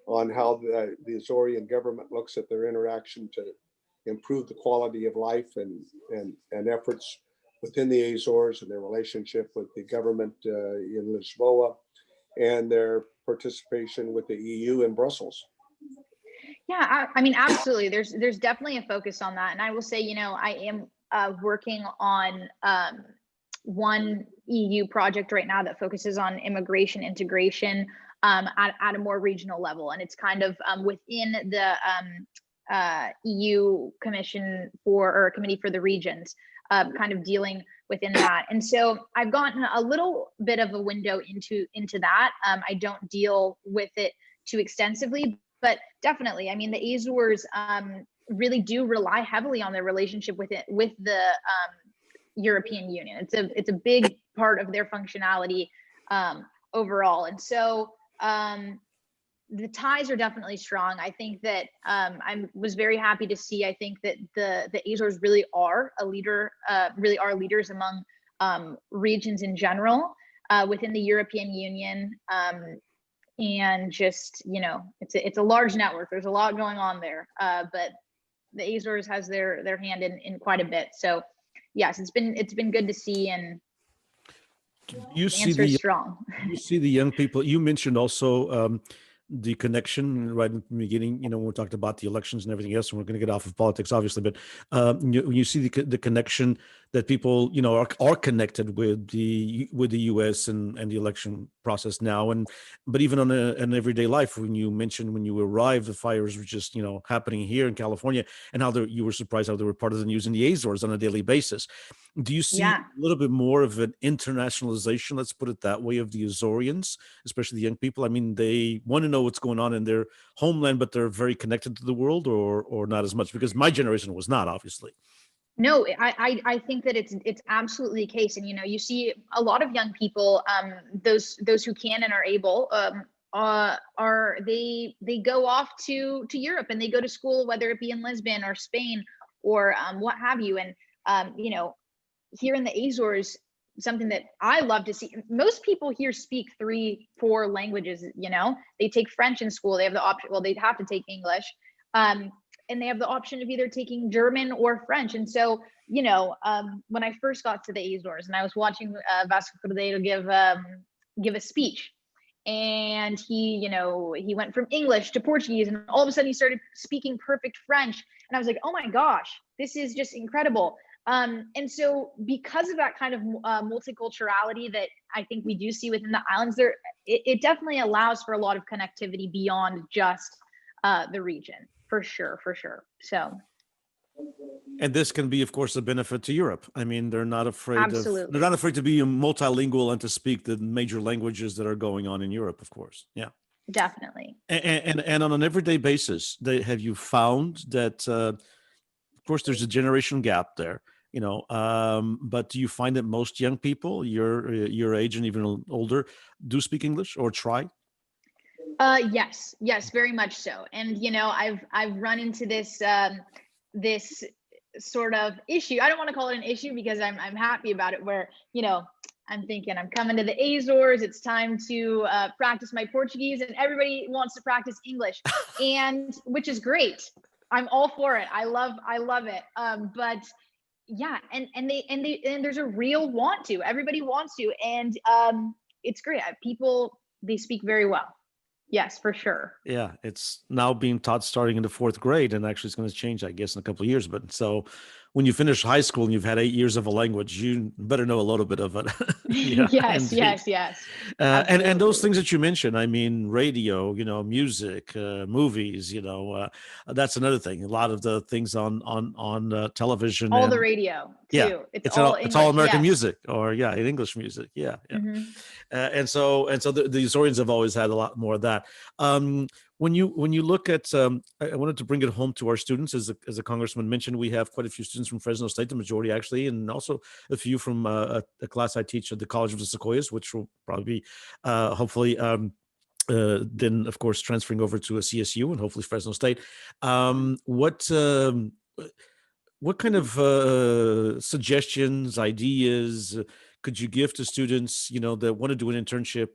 on how the Azorean government looks at their interaction to improve the quality of life and efforts within the Azores, and their relationship with the government in Lisboa, and their participation with the EU in Brussels. Yeah, I mean, absolutely. There's definitely a focus on that. And I will say, I am working on one EU project right now that focuses on immigration integration at a more regional level. And it's kind of within the EU Commission or Committee for the Regions, kind of dealing within that. And so I've gotten a little bit of a window into that. I don't deal with it too extensively, but definitely, I mean, the Azores really do rely heavily on their relationship with the European Union. It's a big part of their functionality overall. And so the ties are definitely strong. I think that I was very happy to see. I think that the Azores really are a leader, really are leaders among regions in general within the European Union, and just it's a large network. There's a lot going on there, but the Azores has their hand in quite a bit. So yes, it's been good to see, and You the see answer is strong. you see the young people. You mentioned also the connection right in the beginning, when we talked about the elections and everything else, and we're going to get off of politics, obviously, but when you see the connection that people, are connected with the U.S. and the election process now, but even on an everyday life, when you mentioned when you arrived, the fires were just, happening here in California, and how you were surprised how they were part of the news in the Azores on a daily basis. Do you see Yeah. a little bit more of an internationalization, let's put it that way, of the Azorians, especially the young people? I mean, they want to know what's going on in their homeland, but they're very connected to the world, or not as much, because my generation was not, obviously. No, I think that it's absolutely the case, and you see a lot of young people, those who can and are able, are they go off to Europe, and they go to school, whether it be in Lisbon or Spain or what have you, and here in the Azores, something that I love to see. Most people here speak 3-4 languages. They take French in school. They have the option. Well, they'd have to take English. And they have the option of either taking German or French. And so, when I first got to the Azores and I was watching Vasco Cordeiro give a speech, and he went from English to Portuguese, and all of a sudden he started speaking perfect French, and I was like, oh my gosh, this is just incredible. And so, because of that kind of multiculturality that I think we do see within the islands, it definitely allows for a lot of connectivity beyond just the region. For sure. So, And this can be, of course, a benefit to Europe. I mean, they're not afraid absolutely, to be multilingual and to speak the major languages that are going on in Europe, of course. Yeah. definitely. And on an everyday basis, have you found that, of course, there's a generation gap there, but do you find that most young people, your age and even older, do speak English or try? Yes, very much so. And I've run into this sort of issue. I don't want to call it an issue because I'm happy about it, where I'm thinking I'm coming to the Azores, it's time to practice my Portuguese, and everybody wants to practice English, and which is great. I'm all for it. I love it. But yeah, and there's a real want to. Everybody wants to, and it's great. People, they speak very well. Yes, for sure. Yeah, it's now being taught starting in the 4th grade, and actually it's going to change, I guess, in a couple of years. But so when you finish high school and you've had 8 years of a language, you better know a little bit of it. Yeah, Yes, indeed. yes. And those Absolutely. things that you mentioned, I mean, radio, music, movies, that's another thing. A lot of the things on television, All the and radio yeah, too. It's all it's all English. American Yes. music, or yeah, English music. Yeah, yeah. Hmm. And so the Azorians have always had a lot more of that. Um, when you look at, I wanted to bring it home to our students, as the congressman mentioned, we have quite a few students from Fresno State, the majority actually, and also a few from a class I teach at the College of the Sequoias, which will probably be hopefully. Then, of course, transferring over to a CSU and hopefully Fresno State. What kind of suggestions, ideas could you give to students, that want to do an internship,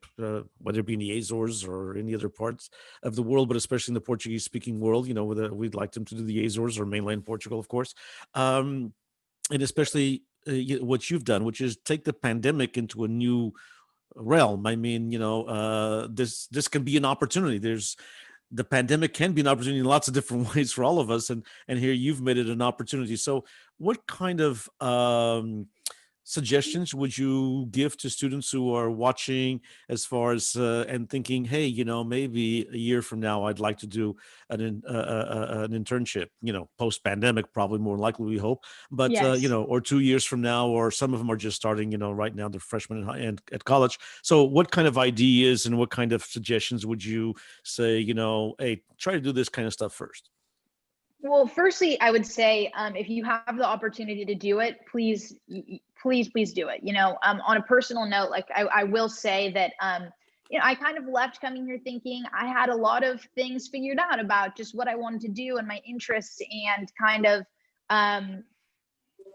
whether it be in the Azores or any other parts of the world, but especially in the Portuguese-speaking world, whether we'd like them to do the Azores or mainland Portugal, of course, and especially what you've done, which is take the pandemic into a new realm. I mean, this can be an opportunity. The pandemic can be an opportunity in lots of different ways for all of us, and here you've made it an opportunity. So what kind of suggestions would you give to students who are watching, as far as and thinking, hey, maybe a year from now I'd like to do an internship, post pandemic, probably more likely, we hope, but Yes. or 2 years from now, or some of them are just starting, right now they're freshmen and at college. So what kind of ideas and what kind of suggestions would you say, hey, try to do this kind of stuff first? Well, firstly, I would say, if you have the opportunity to do it, please, please do it. On a personal note, like I will say that, I kind of left coming here thinking I had a lot of things figured out about just what I wanted to do and my interests, and kind of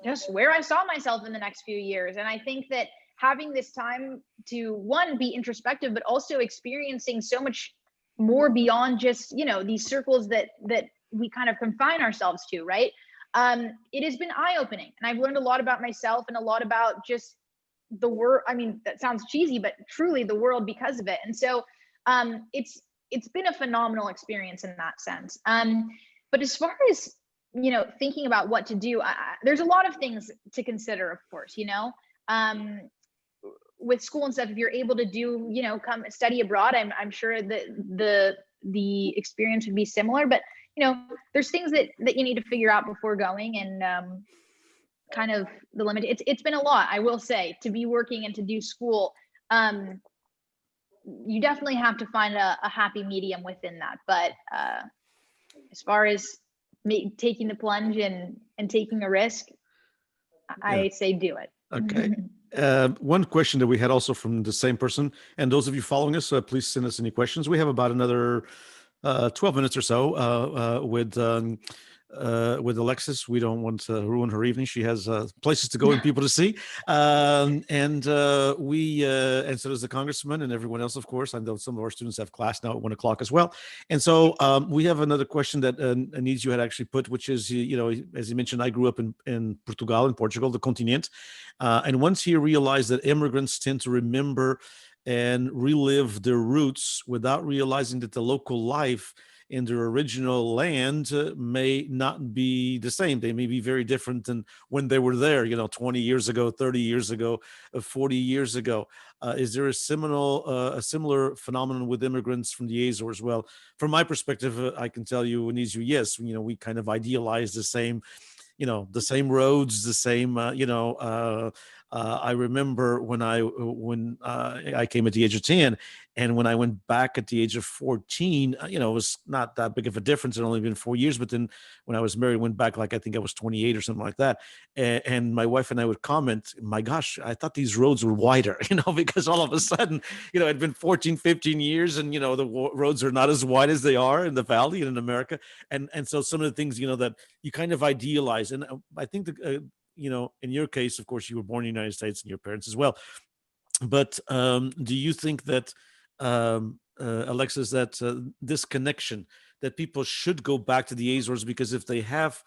just where I saw myself in the next few years. And I think that having this time to, one, be introspective, but also experiencing so much more beyond just, these circles that we kind of confine ourselves to, right? It has been eye-opening, and I've learned a lot about myself and a lot about just the world. I mean, that sounds cheesy, but truly the world, because of it. And so it's it's been a phenomenal experience in that sense. But as far as, thinking about what to do, there's a lot of things to consider, of course, with school and stuff. If you're able to do, come study abroad, I'm sure that the experience would be similar, but there's things that you need to figure out before going, and kind of the limit. It's been a lot, I will say, to be working and to do school. You definitely have to find a happy medium within that. But as far as taking the plunge and taking a risk, I say do it. Okay. One question that we had also from the same person, and those of you following us, please send us any questions. We have about another 12 minutes or so with Alexis. We don't want to ruin her evening. She has places to go and people to see. And so does the congressman and everyone else, of course. I know some of our students have class now at 1 o'clock as well. And so we have another question that Anísio you had actually put, which is, as you mentioned, I grew up in Portugal, the continent. And once he realized that immigrants tend to remember and relive their roots without realizing that the local life in their original land may not be the same. They may be very different than when they were there, 20 years ago, 30 years ago, 40 years ago. Is there a similar phenomenon with immigrants from the Azores? Well, from my perspective, I can tell you, Anísio, yes, we kind of idealize the same roads, the same, I remember when I came at the age of 10, and when I went back at the age of 14, it was not that big of a difference. It had only been 4 years, but then when I was married, went back, like, I think I was 28 or something like that. And my wife and I would comment, my gosh, I thought these roads were wider, because all of a sudden, it'd been 14, 15 years, and, the roads are not as wide as they are in the Valley and in America. And so some of the things, that you kind of idealize. And I think in your case, of course, you were born in the United States and your parents as well. But do you think that, Alexis, that this connection, that people should go back to the Azores, because if they have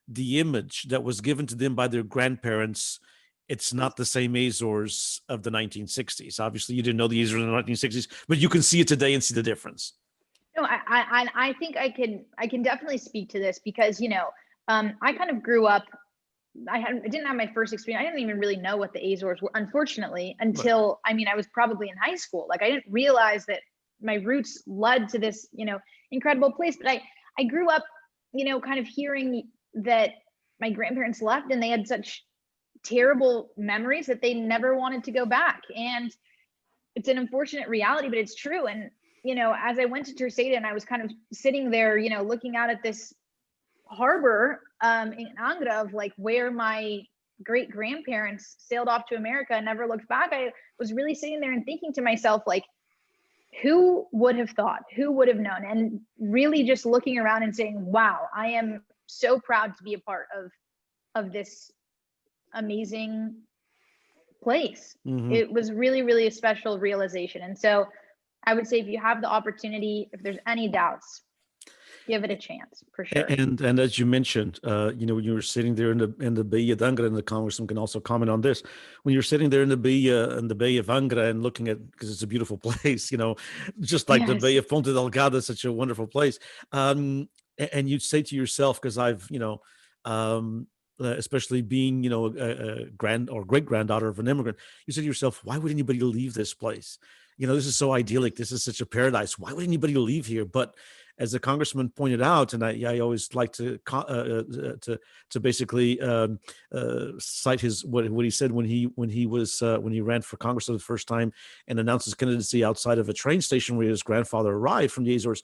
the image that was given to them by their grandparents, it's not the same Azores of the 1960s. Obviously, you didn't know the Azores in the 1960s, but you can see it today and see the difference. No, I think I can definitely speak to this, because I kind of grew up. I didn't have my first experience. I didn't even really know what the Azores were, unfortunately, until I was probably in high school. Like, I didn't realize that my roots led to this, incredible place. But I grew up, kind of hearing that my grandparents left and they had such terrible memories that they never wanted to go back. And it's an unfortunate reality, but it's true. And as I went to Terceira and I was kind of sitting there, looking out at this harbor in Angra, of like where my great grandparents sailed off to America and never looked back, I was really sitting there and thinking to myself, like, who would have thought, who would have known? And really just looking around and saying, wow, I am so proud to be a part of this amazing place. Mm-hmm. It was really, really a special realization. And so I would say, if you have the opportunity, if there's any doubts, give it a chance, for sure. And as you mentioned, when you were sitting there in the Bay of Angra, and the congressman can also comment on this, when you're sitting there in the Bay of Angra and looking at, because it's a beautiful place, just like the Bay of Ponta Delgada is such a wonderful place, and you'd say to yourself, because I've especially being a grand or great granddaughter of an immigrant, you say to yourself, why would anybody leave this place? This is so idyllic. This is such a paradise. Why would anybody leave here? But as the congressman pointed out, and I always like to basically cite what he said when he ran for Congress for the first time and announced his candidacy outside of a train station where his grandfather arrived from the Azores.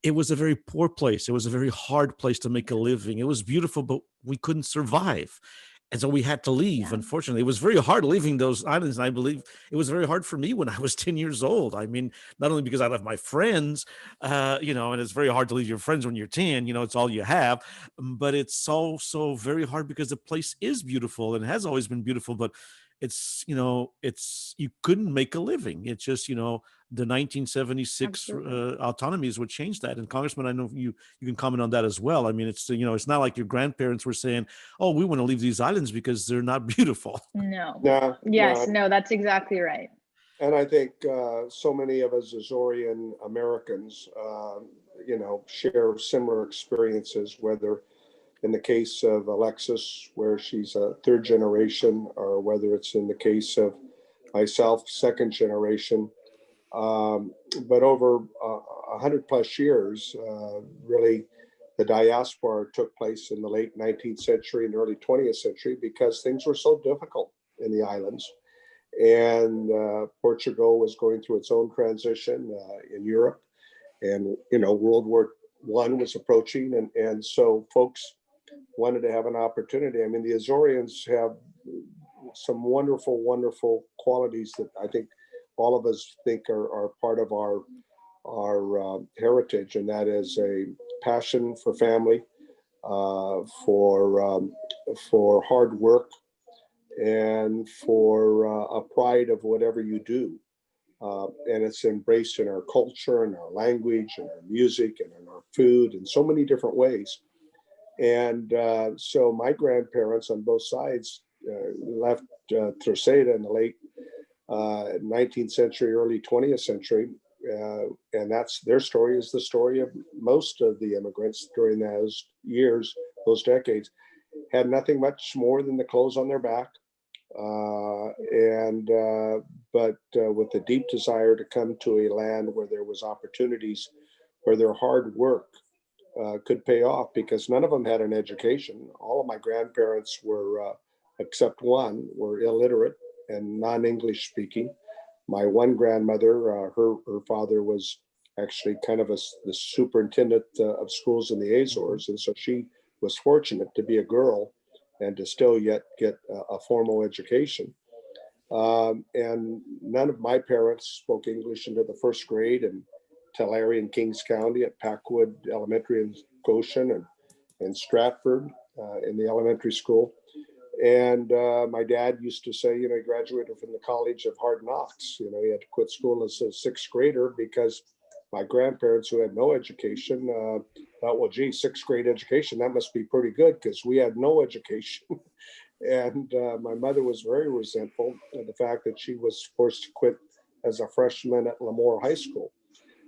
It was a very poor place. It was a very hard place to make a living. It was beautiful, but we couldn't survive. And so we had to leave. Yeah. Unfortunately, it was very hard leaving those islands. And I believe it was very hard for me when I was 10 years old. I mean, not only because I left my friends, and it's very hard to leave your friends when you're 10, it's all you have, but it's also very hard because the place is beautiful and has always been beautiful, but it's, you couldn't make a living. It's just, the 1976 autonomies would change that. And Congressman, I know you can comment on that as well. I mean, it's, it's not like your grandparents were saying, oh, we want to leave these islands because they're not beautiful. No. Yes, no, that's exactly right. And I think so many of us Azorian Americans, share similar experiences, whether in the case of Alexis, where she's a third generation, or whether it's in the case of myself, second generation. But over 100+ years, really, the diaspora took place in the late 19th century and early 20th century because things were so difficult in the islands. And Portugal was going through its own transition in Europe. And, World War I was approaching. And so folks wanted to have an opportunity. I mean, the Azorians have some wonderful, wonderful qualities that I think all of us think are part of our heritage, and that is a passion for family, for hard work, and for a pride of whatever you do. And it's embraced in our culture and our language and our music and in our food in so many different ways. And so my grandparents on both sides left Terceira in the late 19th century, early 20th century. And that's their story is the story of most of the immigrants during those years, those decades, had nothing much more than the clothes on their back. But with a deep desire to come to a land where there was opportunities, where their hard work could pay off, because none of them had an education. All of my grandparents were, except one, were illiterate and non-English speaking. My one grandmother, her father was actually kind of the superintendent of schools in the Azores, and so she was fortunate to be a girl and to still yet get a formal education. And none of my parents spoke English into the first grade in Tulare and Kings County, at Packwood Elementary in Goshen, and Stratford in the elementary school. And my dad used to say, he graduated from the College of Hard Knocks. He had to quit school as a sixth grader because my grandparents, who had no education, thought, well, gee, sixth grade education, that must be pretty good, because we had no education. And my mother was very resentful of the fact that she was forced to quit as a freshman at Lemoore High School.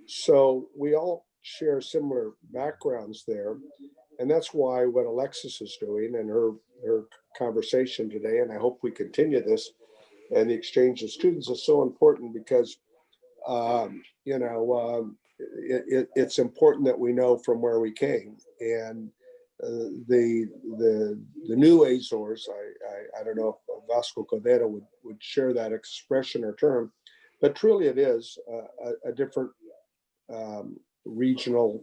So we all share similar backgrounds there. And that's why what Alexis is doing and her conversation today, and I hope we continue this, and the exchange of students is so important, because it's important that we know from where we came. And the new Azores, I don't know if Vasco Cordero would share that expression or term, but truly it is a different regional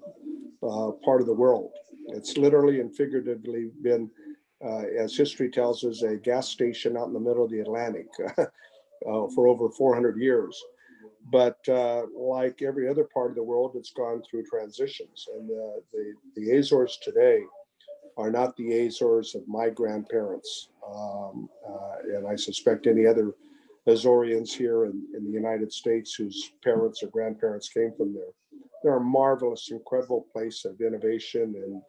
part of the world. It's literally and figuratively been, as history tells us, a gas station out in the middle of the Atlantic for over 400 years. But like every other part of the world, it's gone through transitions. And the Azores today are not the Azores of my grandparents. And I suspect any other Azorians here in the United States whose parents or grandparents came from there. They're a marvelous, incredible place of innovation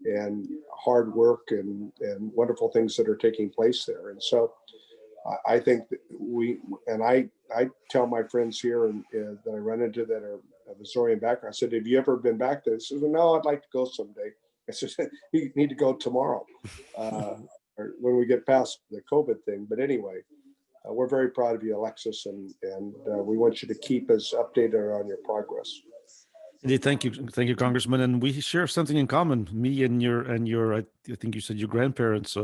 and hard work and wonderful things that are taking place there. And so I think that I tell my friends here that I run into that are of Azorian background, I said, have you ever been back there? They said, no, I'd like to go someday. I said, you need to go tomorrow or when we get past the COVID thing. But anyway, we're very proud of you, Alexis, and we want you to keep us updated on your progress. Indeed, thank you, Congressman. And we share something in common. Me and your I think you said your grandparents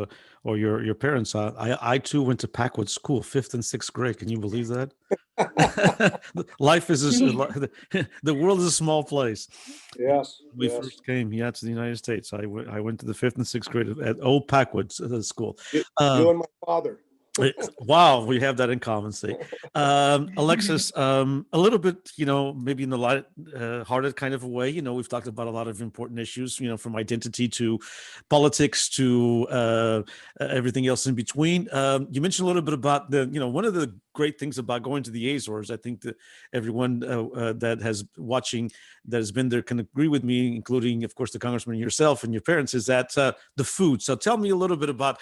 or your parents. I too went to Packwood School, 5th and 6th grade. Can you believe that? Life is the world is a small place. Yes. We first came to the United States. I went to the 5th and 6th grade at Old Packwood School. You and my father. Wow, we have that in common. See, Alexis, a little bit, maybe in the light-hearted kind of a way. We've talked about a lot of important issues, from identity to politics to everything else in between. You mentioned a little bit about one of the great things about going to the Azores. I think that everyone that has watching that has been there can agree with me, including, of course, the congressman, yourself, and your parents. Is that the food? So tell me a little bit about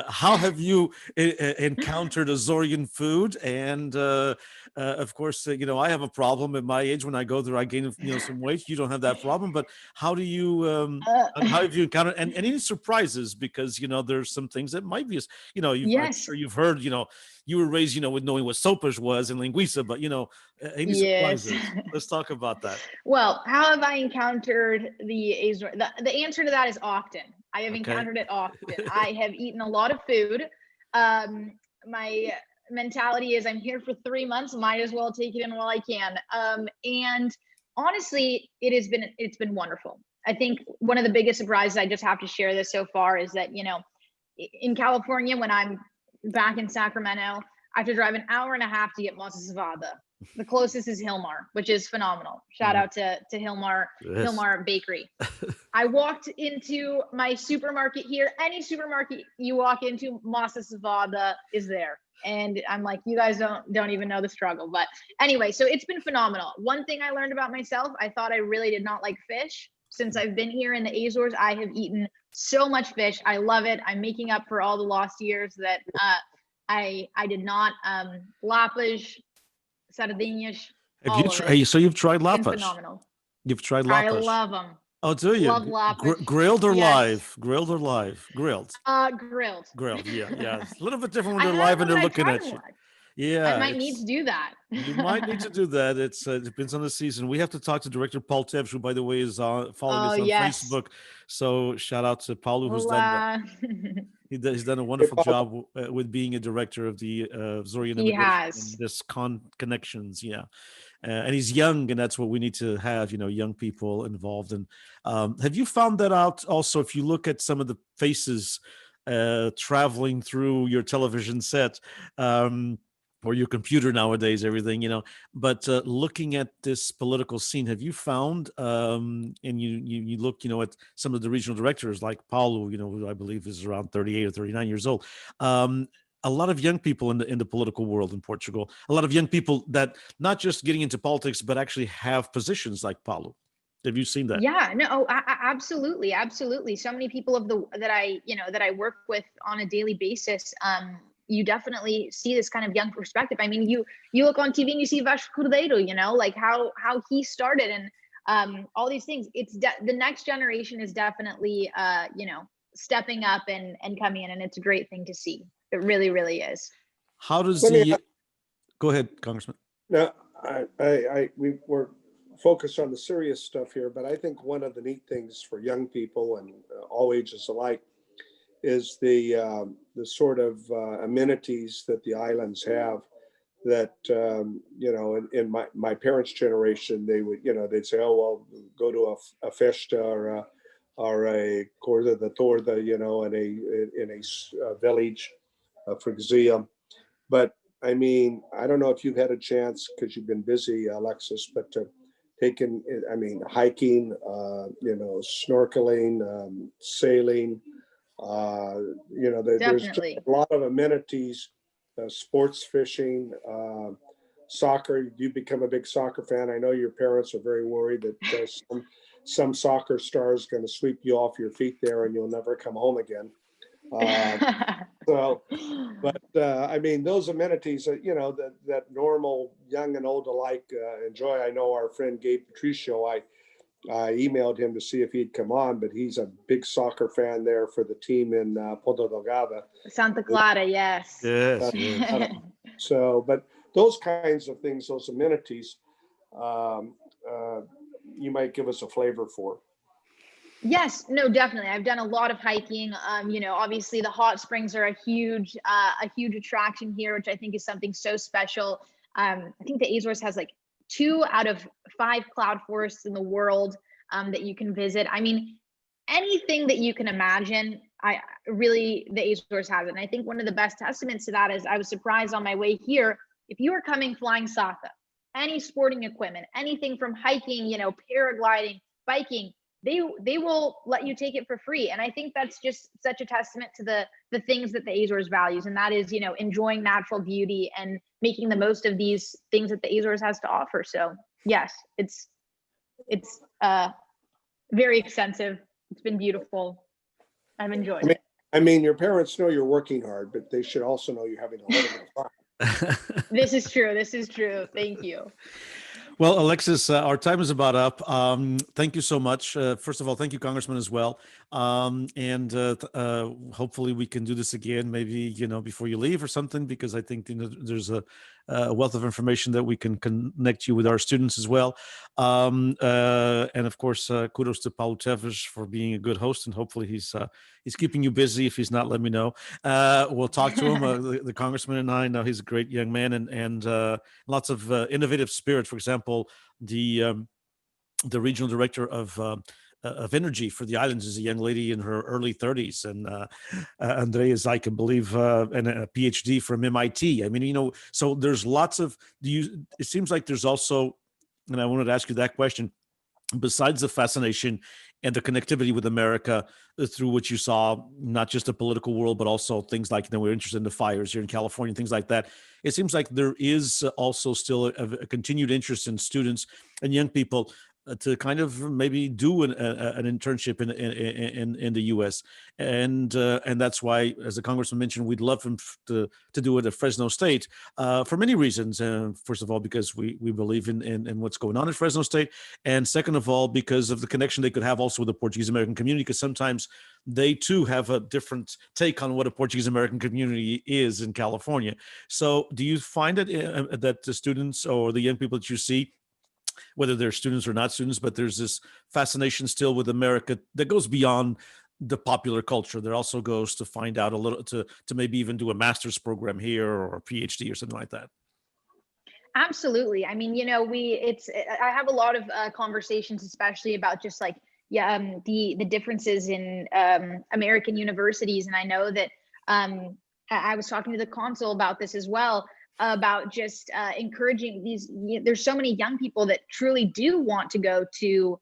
how have you encountered Azorean food, and of course, I have a problem at my age. When I go there, I gain some weight. You don't have that problem, but how do you? How have you encountered and any surprises? Because there's some things that might be, I'm Yes. sure you've heard, you were raised, with knowing what sopas was and linguiça, but any Yes. surprises? Let's talk about that. Well, how have I encountered the Azores? The answer to that is often. I have Okay. encountered it often. I have eaten a lot of food. My mentality is I'm here for 3 months, might as well take it in while I can. And honestly, it's been wonderful. I think one of the biggest surprises, I just have to share this so far, is that, in California, when I'm back in Sacramento, I have to drive an hour and a half to get masa cevada. The closest is Hilmar, which is phenomenal. Shout out to Hilmar, Yes. Hilmar Bakery. I walked into my supermarket here. Any supermarket you walk into, masa cevada is there. And I'm like, you guys don't even know the struggle. But anyway, so it's been phenomenal. One thing I learned about myself, I thought I really did not like fish. Since I've been here in the Azores, I have eaten so much fish. I love it. I'm making up for all the lost years that I did not. Lapas, sardinhas, all of it. So you've tried It's been lapas? Phenomenal. You've tried lapas? I love them. Oh, do you? Love lapas. Grilled or Yes. live? Grilled or live? Grilled. Grilled. Grilled. Yeah. It's a little bit different when I they're live and haven't, they're but I've looking tried at them you. live. Yeah, I might need to do that. You might need to do that. It depends on the season. We have to talk to director Paul Tevsh, who, by the way, is following us on yes. Facebook. So shout out to Paulo, who's done that. He's done a wonderful job with being a director of the Azorian He Immigration has. and this connections. Yeah. And he's young, and that's what we need to have, young people involved. And have you found that out also? If you look at some of the faces traveling through your television set, or your computer nowadays, everything, but looking at this political scene, have you found, and you look, at some of the regional directors like Paulo, who I believe is around 38 or 39 years old, a lot of young people in the political world in Portugal, a lot of young people that not just getting into politics, but actually have positions like Paulo. Have you seen that? Yeah, no, absolutely. So many people that I work with on a daily basis. You definitely see this kind of young perspective. I mean, you look on TV and you see Vasco Cordeiro, like how he started and all these things. It's the next generation is definitely stepping up and coming in, and it's a great thing to see. It really, really is. How does go ahead, Congressman? Now, we're focused on the serious stuff here, but I think one of the neat things for young people and all ages alike is the sort of amenities that the islands have. That in my parents' generation, they would they'd say, oh well, go to a festa or a Corda da Torda, in a village, freguesia. But I mean, I don't know if you've had a chance because you've been busy, Alexis, but hiking, snorkeling, sailing. There's just a lot of amenities, sports, fishing, soccer. You become a big soccer fan. I know your parents are very worried that some soccer star is going to sweep you off your feet there and you'll never come home again. Those amenities that normal young and old alike enjoy. I know our friend Gabe Patricio, I emailed him to see if he'd come on, but he's a big soccer fan there for the team in Ponta Delgada. Santa Clara, yes. Yes. So, but those kinds of things, those amenities, you might give us a flavor for. Yes, no, definitely. I've done a lot of hiking. Obviously the hot springs are a huge attraction here, which I think is something so special. I think the Azores has like 2 out of 5 cloud forests in the world that you can visit. I mean, anything that you can imagine, the Azores has it. And I think one of the best testaments to that is I was surprised on my way here. If you were coming flying SATA, any sporting equipment, anything from hiking, paragliding, biking, they will let you take it for free. And I think that's just such a testament to the things that the Azores values, and that is, enjoying natural beauty and making the most of these things that the Azores has to offer. So yes, it's very extensive. It's been beautiful. I've enjoyed it. I mean, your parents know you're working hard, but they should also know you're having a little bit of fun. This is true. This is true. Thank you. Well, Alexis, our time is about up. Thank you so much. First of all, thank you, Congressman, as well. And hopefully we can do this again, maybe, before you leave or something, because I think there's a wealth of information that we can connect you with our students as well. And of course, kudos to Paulo Teves for being a good host, and hopefully he's keeping you busy. If he's not, let me know. We'll talk to him. The Congressman and I know he's a great young man, and lots of innovative spirit. For example, the regional director of energy for the islands is a young lady in her early 30s, and Andrea is, I can believe, and a PhD from MIT. I mean, so there's lots of. It seems like there's also, and I wanted to ask you that question. Besides the fascination and the connectivity with America through what you saw, not just the political world, but also things like, we're interested in the fires here in California, things like that. It seems like there is also still a continued interest in students and young people to kind of maybe do an internship in the U.S. And that's why, as the Congressman mentioned, we'd love him to do it at Fresno State for many reasons. First of all, because we believe in what's going on at Fresno State, and second of all, because of the connection they could have also with the Portuguese American community, because sometimes they too have a different take on what a Portuguese American community is in California. So, do you find it that the students or the young people that you see, whether they're students or not students, but there's this fascination still with America that goes beyond the popular culture? There also goes to find out a little, to maybe even do a master's program here or a PhD or something like that. Absolutely. I mean, I have a lot of conversations, especially about just like, the differences in American universities. And I know that I was talking to the consul about this as well, about just encouraging there's so many young people that truly do want to go to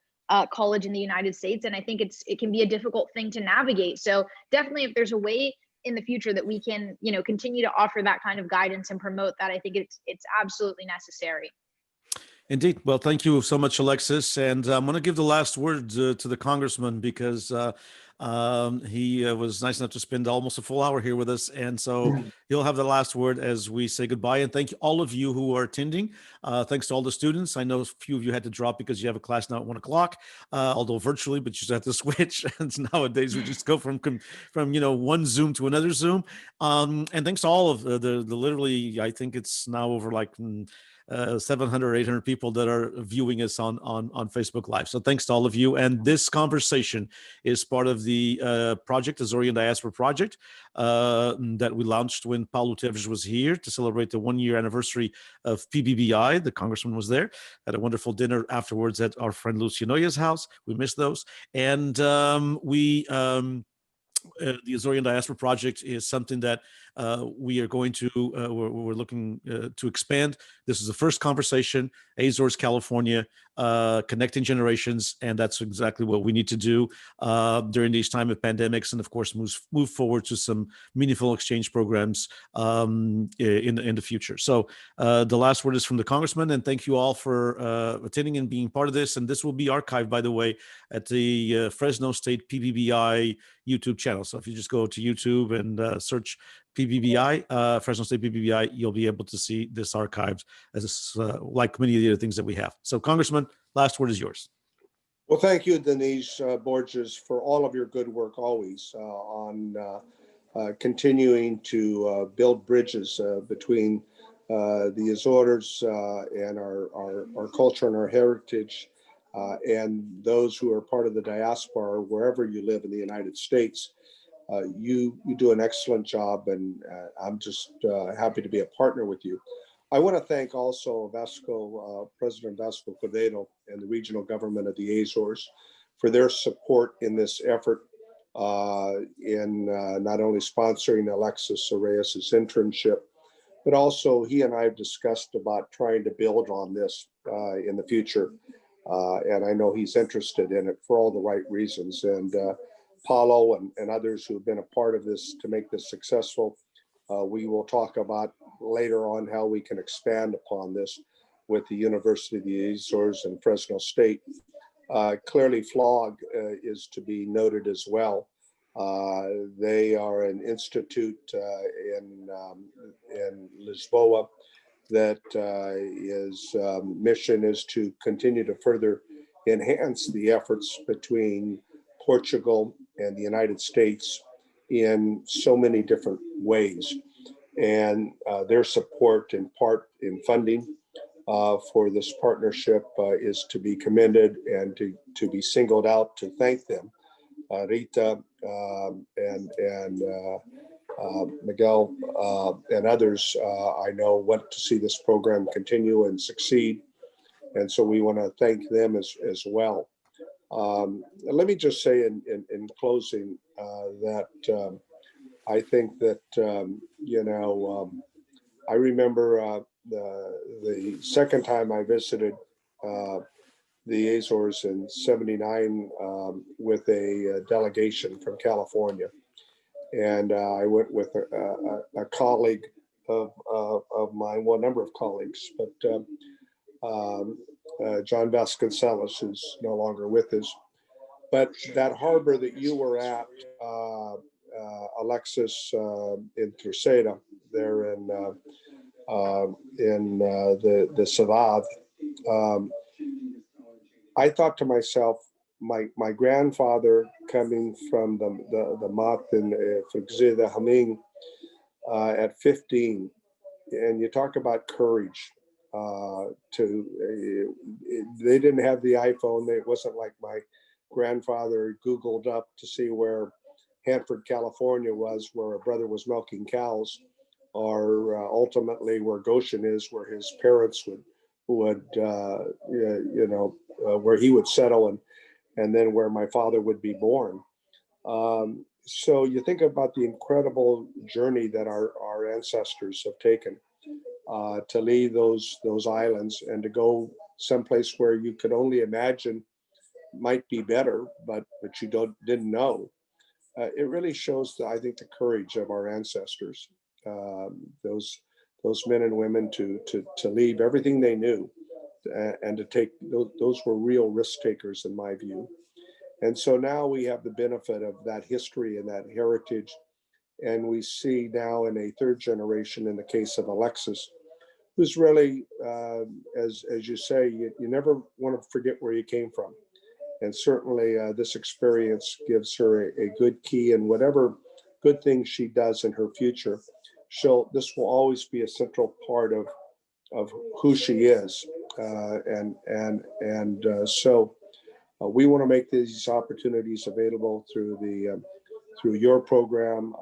college in the United States. And I think it can be a difficult thing to navigate. So definitely, if there's a way in the future that we can, continue to offer that kind of guidance and promote that, I think it's absolutely necessary. Indeed. Well, thank you so much, Alexis. And I'm going to give the last word to the Congressman, because he was nice enough to spend almost a full hour here with us. And so he'll have the last word as we say goodbye. And thank you, all of you who are attending. Thanks to all the students. I know a few of you had to drop because you have a class now at 1 o'clock, although virtually, but you just have to switch. And nowadays we just go from one Zoom to another Zoom. And thanks to all of the literally, I think it's now over like 700 or 800 people that are viewing us on Facebook Live. So thanks to all of you. And this conversation is part of the project, Azorian Diaspora Project, that we launched when Paulo Teves was here to celebrate the 1-year anniversary of PBBI. The Congressman was there, had a wonderful dinner afterwards at our friend Lucio Noya's house. We missed those. And the Azorian Diaspora Project is something that we are going to, we're looking to expand. This is the first conversation, Azores-California, connecting generations, and that's exactly what we need to do during these time of pandemics, and of course move forward to some meaningful exchange programs in the future. So the last word is from the Congressman, and thank you all for attending and being part of this. And this will be archived, by the way, at the Fresno State PBBI YouTube channel. So if you just go to YouTube and search PBBI, Fresno State PBBI, you'll be able to see this archived as like many of the other things that we have. So Congressman, last word is yours. Well, thank you, Denise Borges, for all of your good work always on continuing to build bridges between the Azores and our culture and our heritage, and those who are part of the diaspora, wherever you live in the United States. You do an excellent job, and I'm just happy to be a partner with you. I want to thank also President Vasco Cordeiro and the regional government of the Azores for their support in this effort in not only sponsoring Alexis Reyes' internship, but also he and I have discussed about trying to build on this in the future. And I know he's interested in it for all the right reasons. And Paulo and others who have been a part of this to make this successful, we will talk about later on how we can expand upon this with the University of the Azores and Fresno State. Clearly, FLAG is to be noted as well. They are an institute in Lisboa that is mission is to continue to further enhance the efforts between Portugal and the United States in so many different ways. And their support in part in funding for this partnership is to be commended and to be singled out to thank them. Rita and Miguel and others, I know, want to see this program continue and succeed. And so we want to thank them as well. Let me just say in closing that I think that, I remember the second time I visited the Azores in '79 with a delegation from California. And I went with a colleague of mine, well, a number of colleagues, but John Vasconcelos, who's no longer with us. But that harbor that you were at, Alexis, in Terceira, there in the Ciudad, I thought to myself, my grandfather coming from the Mat in Fugzida Haming at 15, and you talk about courage. They didn't have the iPhone. It wasn't like my grandfather Googled up to see where Hanford, California was, where a brother was milking cows, or ultimately where Goshen is, where his parents would where he would settle, and then where my father would be born. So you think about the incredible journey that our ancestors have taken to leave those islands and to go someplace where you could only imagine might be better, but you didn't know. It really shows, I think, the courage of our ancestors. Those men and women to leave everything they knew and to take those were real risk takers in my view. And so now we have the benefit of that history and that heritage, and we see now in a third generation, in the case of Alexis, who's really, as you say, you never want to forget where you came from. And certainly this experience gives her a good key, and whatever good things she does in her future, this will always be a central part of who she is. So we want to make these opportunities available through your program,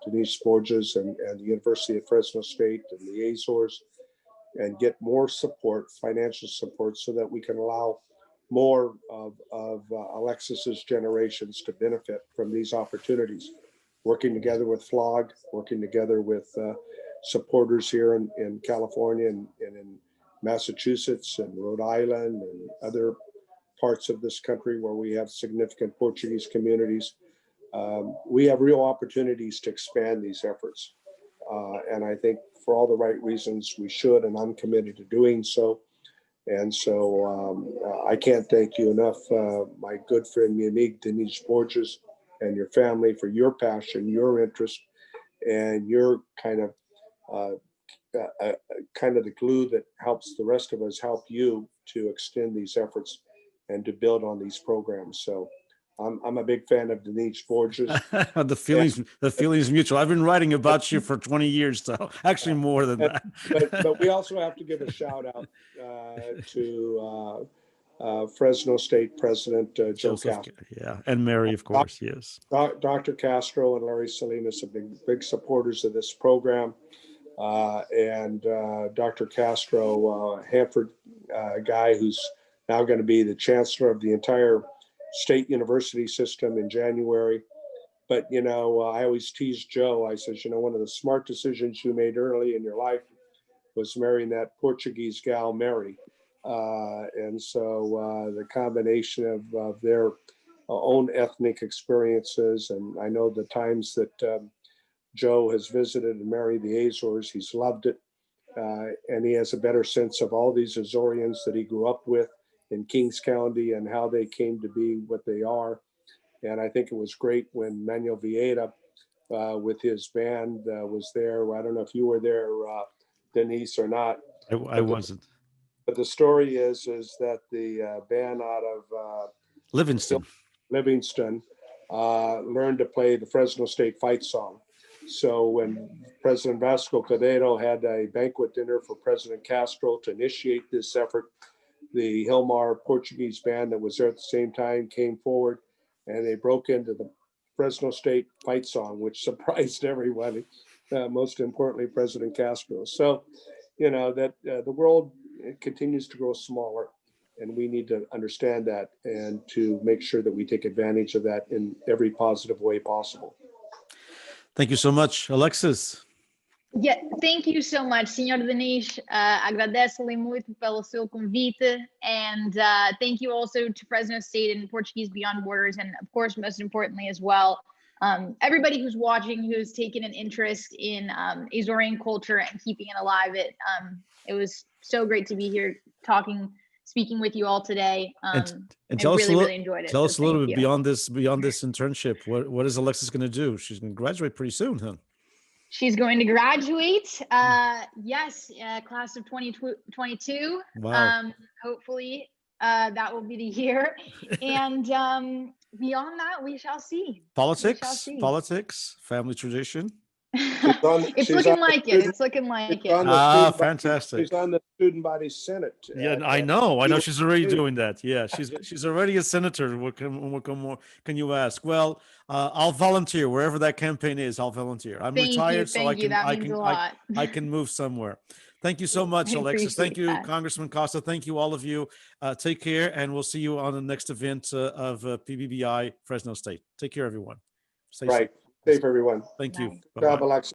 Denise Borges and the University of Fresno State and the Azores, and get more support, financial support, so that we can allow more of Alexis's generations to benefit from these opportunities. Working together with FLAG, working together with supporters here in California and in Massachusetts and Rhode Island and other parts of this country where we have significant Portuguese communities. We have real opportunities to expand these efforts. And I think for all the right reasons, we should, and I'm committed to doing so. And so I can't thank you enough, my good friend, mi amiga Denise Borges, and your family for your passion, your interest, and your kind of the glue that helps the rest of us help you to extend these efforts and to build on these programs. So I'm a big fan of Denise Borges. The feelings mutual. I've been writing about you for 20 years, so actually more than that. But we also have to give a shout out to Fresno State President Joe Castro. Yeah, and Mary, of course, yes. Dr. Castro and Larry Salinas have been big supporters of this program. And Dr. Castro, Hanford guy who's now going to be the chancellor of the entire state university system in January. But, I always tease Joe. I says, one of the smart decisions you made early in your life was marrying that Portuguese gal, Mary. And so the combination of their own ethnic experiences, and I know the times that Joe has visited and married the Azores, he's loved it. And he has a better sense of all these Azoreans that he grew up with in Kings County and how they came to be what they are. And I think it was great when Manuel Vieira with his band was there. I don't know if you were there, Denise, or not. I wasn't. But the story is that the band out of Livingston learned to play the Fresno State fight song. So when President Vasco Cordero had a banquet dinner for President Castro to initiate this effort, the Hilmar Portuguese band that was there at the same time came forward, and they broke into the Fresno State fight song, which surprised everybody, most importantly, President Castro. So, you know, that the world continues to grow smaller, and we need to understand that and to make sure that we take advantage of that in every positive way possible. Thank you so much, Alexis. Yeah, thank you so much, Senhor Denis. Agradeço-lhe muito pelo seu convite, and thank you also to Fresno State and Portuguese Beyond Borders, and of course, most importantly as well, everybody who's watching, who's taken an interest in Azorean culture and keeping it alive. It was so great to be here speaking with you all today. And I really enjoyed it. Tell us a little bit beyond this internship. What is Alexis going to do? She's going to graduate pretty soon, huh? She's going to graduate. Yes, class of 2022. Wow. Hopefully that will be the year. And beyond that, we shall see. Politics, family tradition. It's looking like it. It's looking like it. Fantastic. She's on the student body senate. Yeah, I know. She's already doing that. Yeah, she's already a senator. What more can you ask? Well, I'll volunteer wherever that campaign is. I'll volunteer. I'm retired, so I can move somewhere. Thank you so much, Alexis. Thank you, Congressman Costa. Thank you, all of you. Take care, and we'll see you on the next event of PBBI Fresno State. Take care, everyone. Stay safe, everyone. Thank you. Good job, Alexis.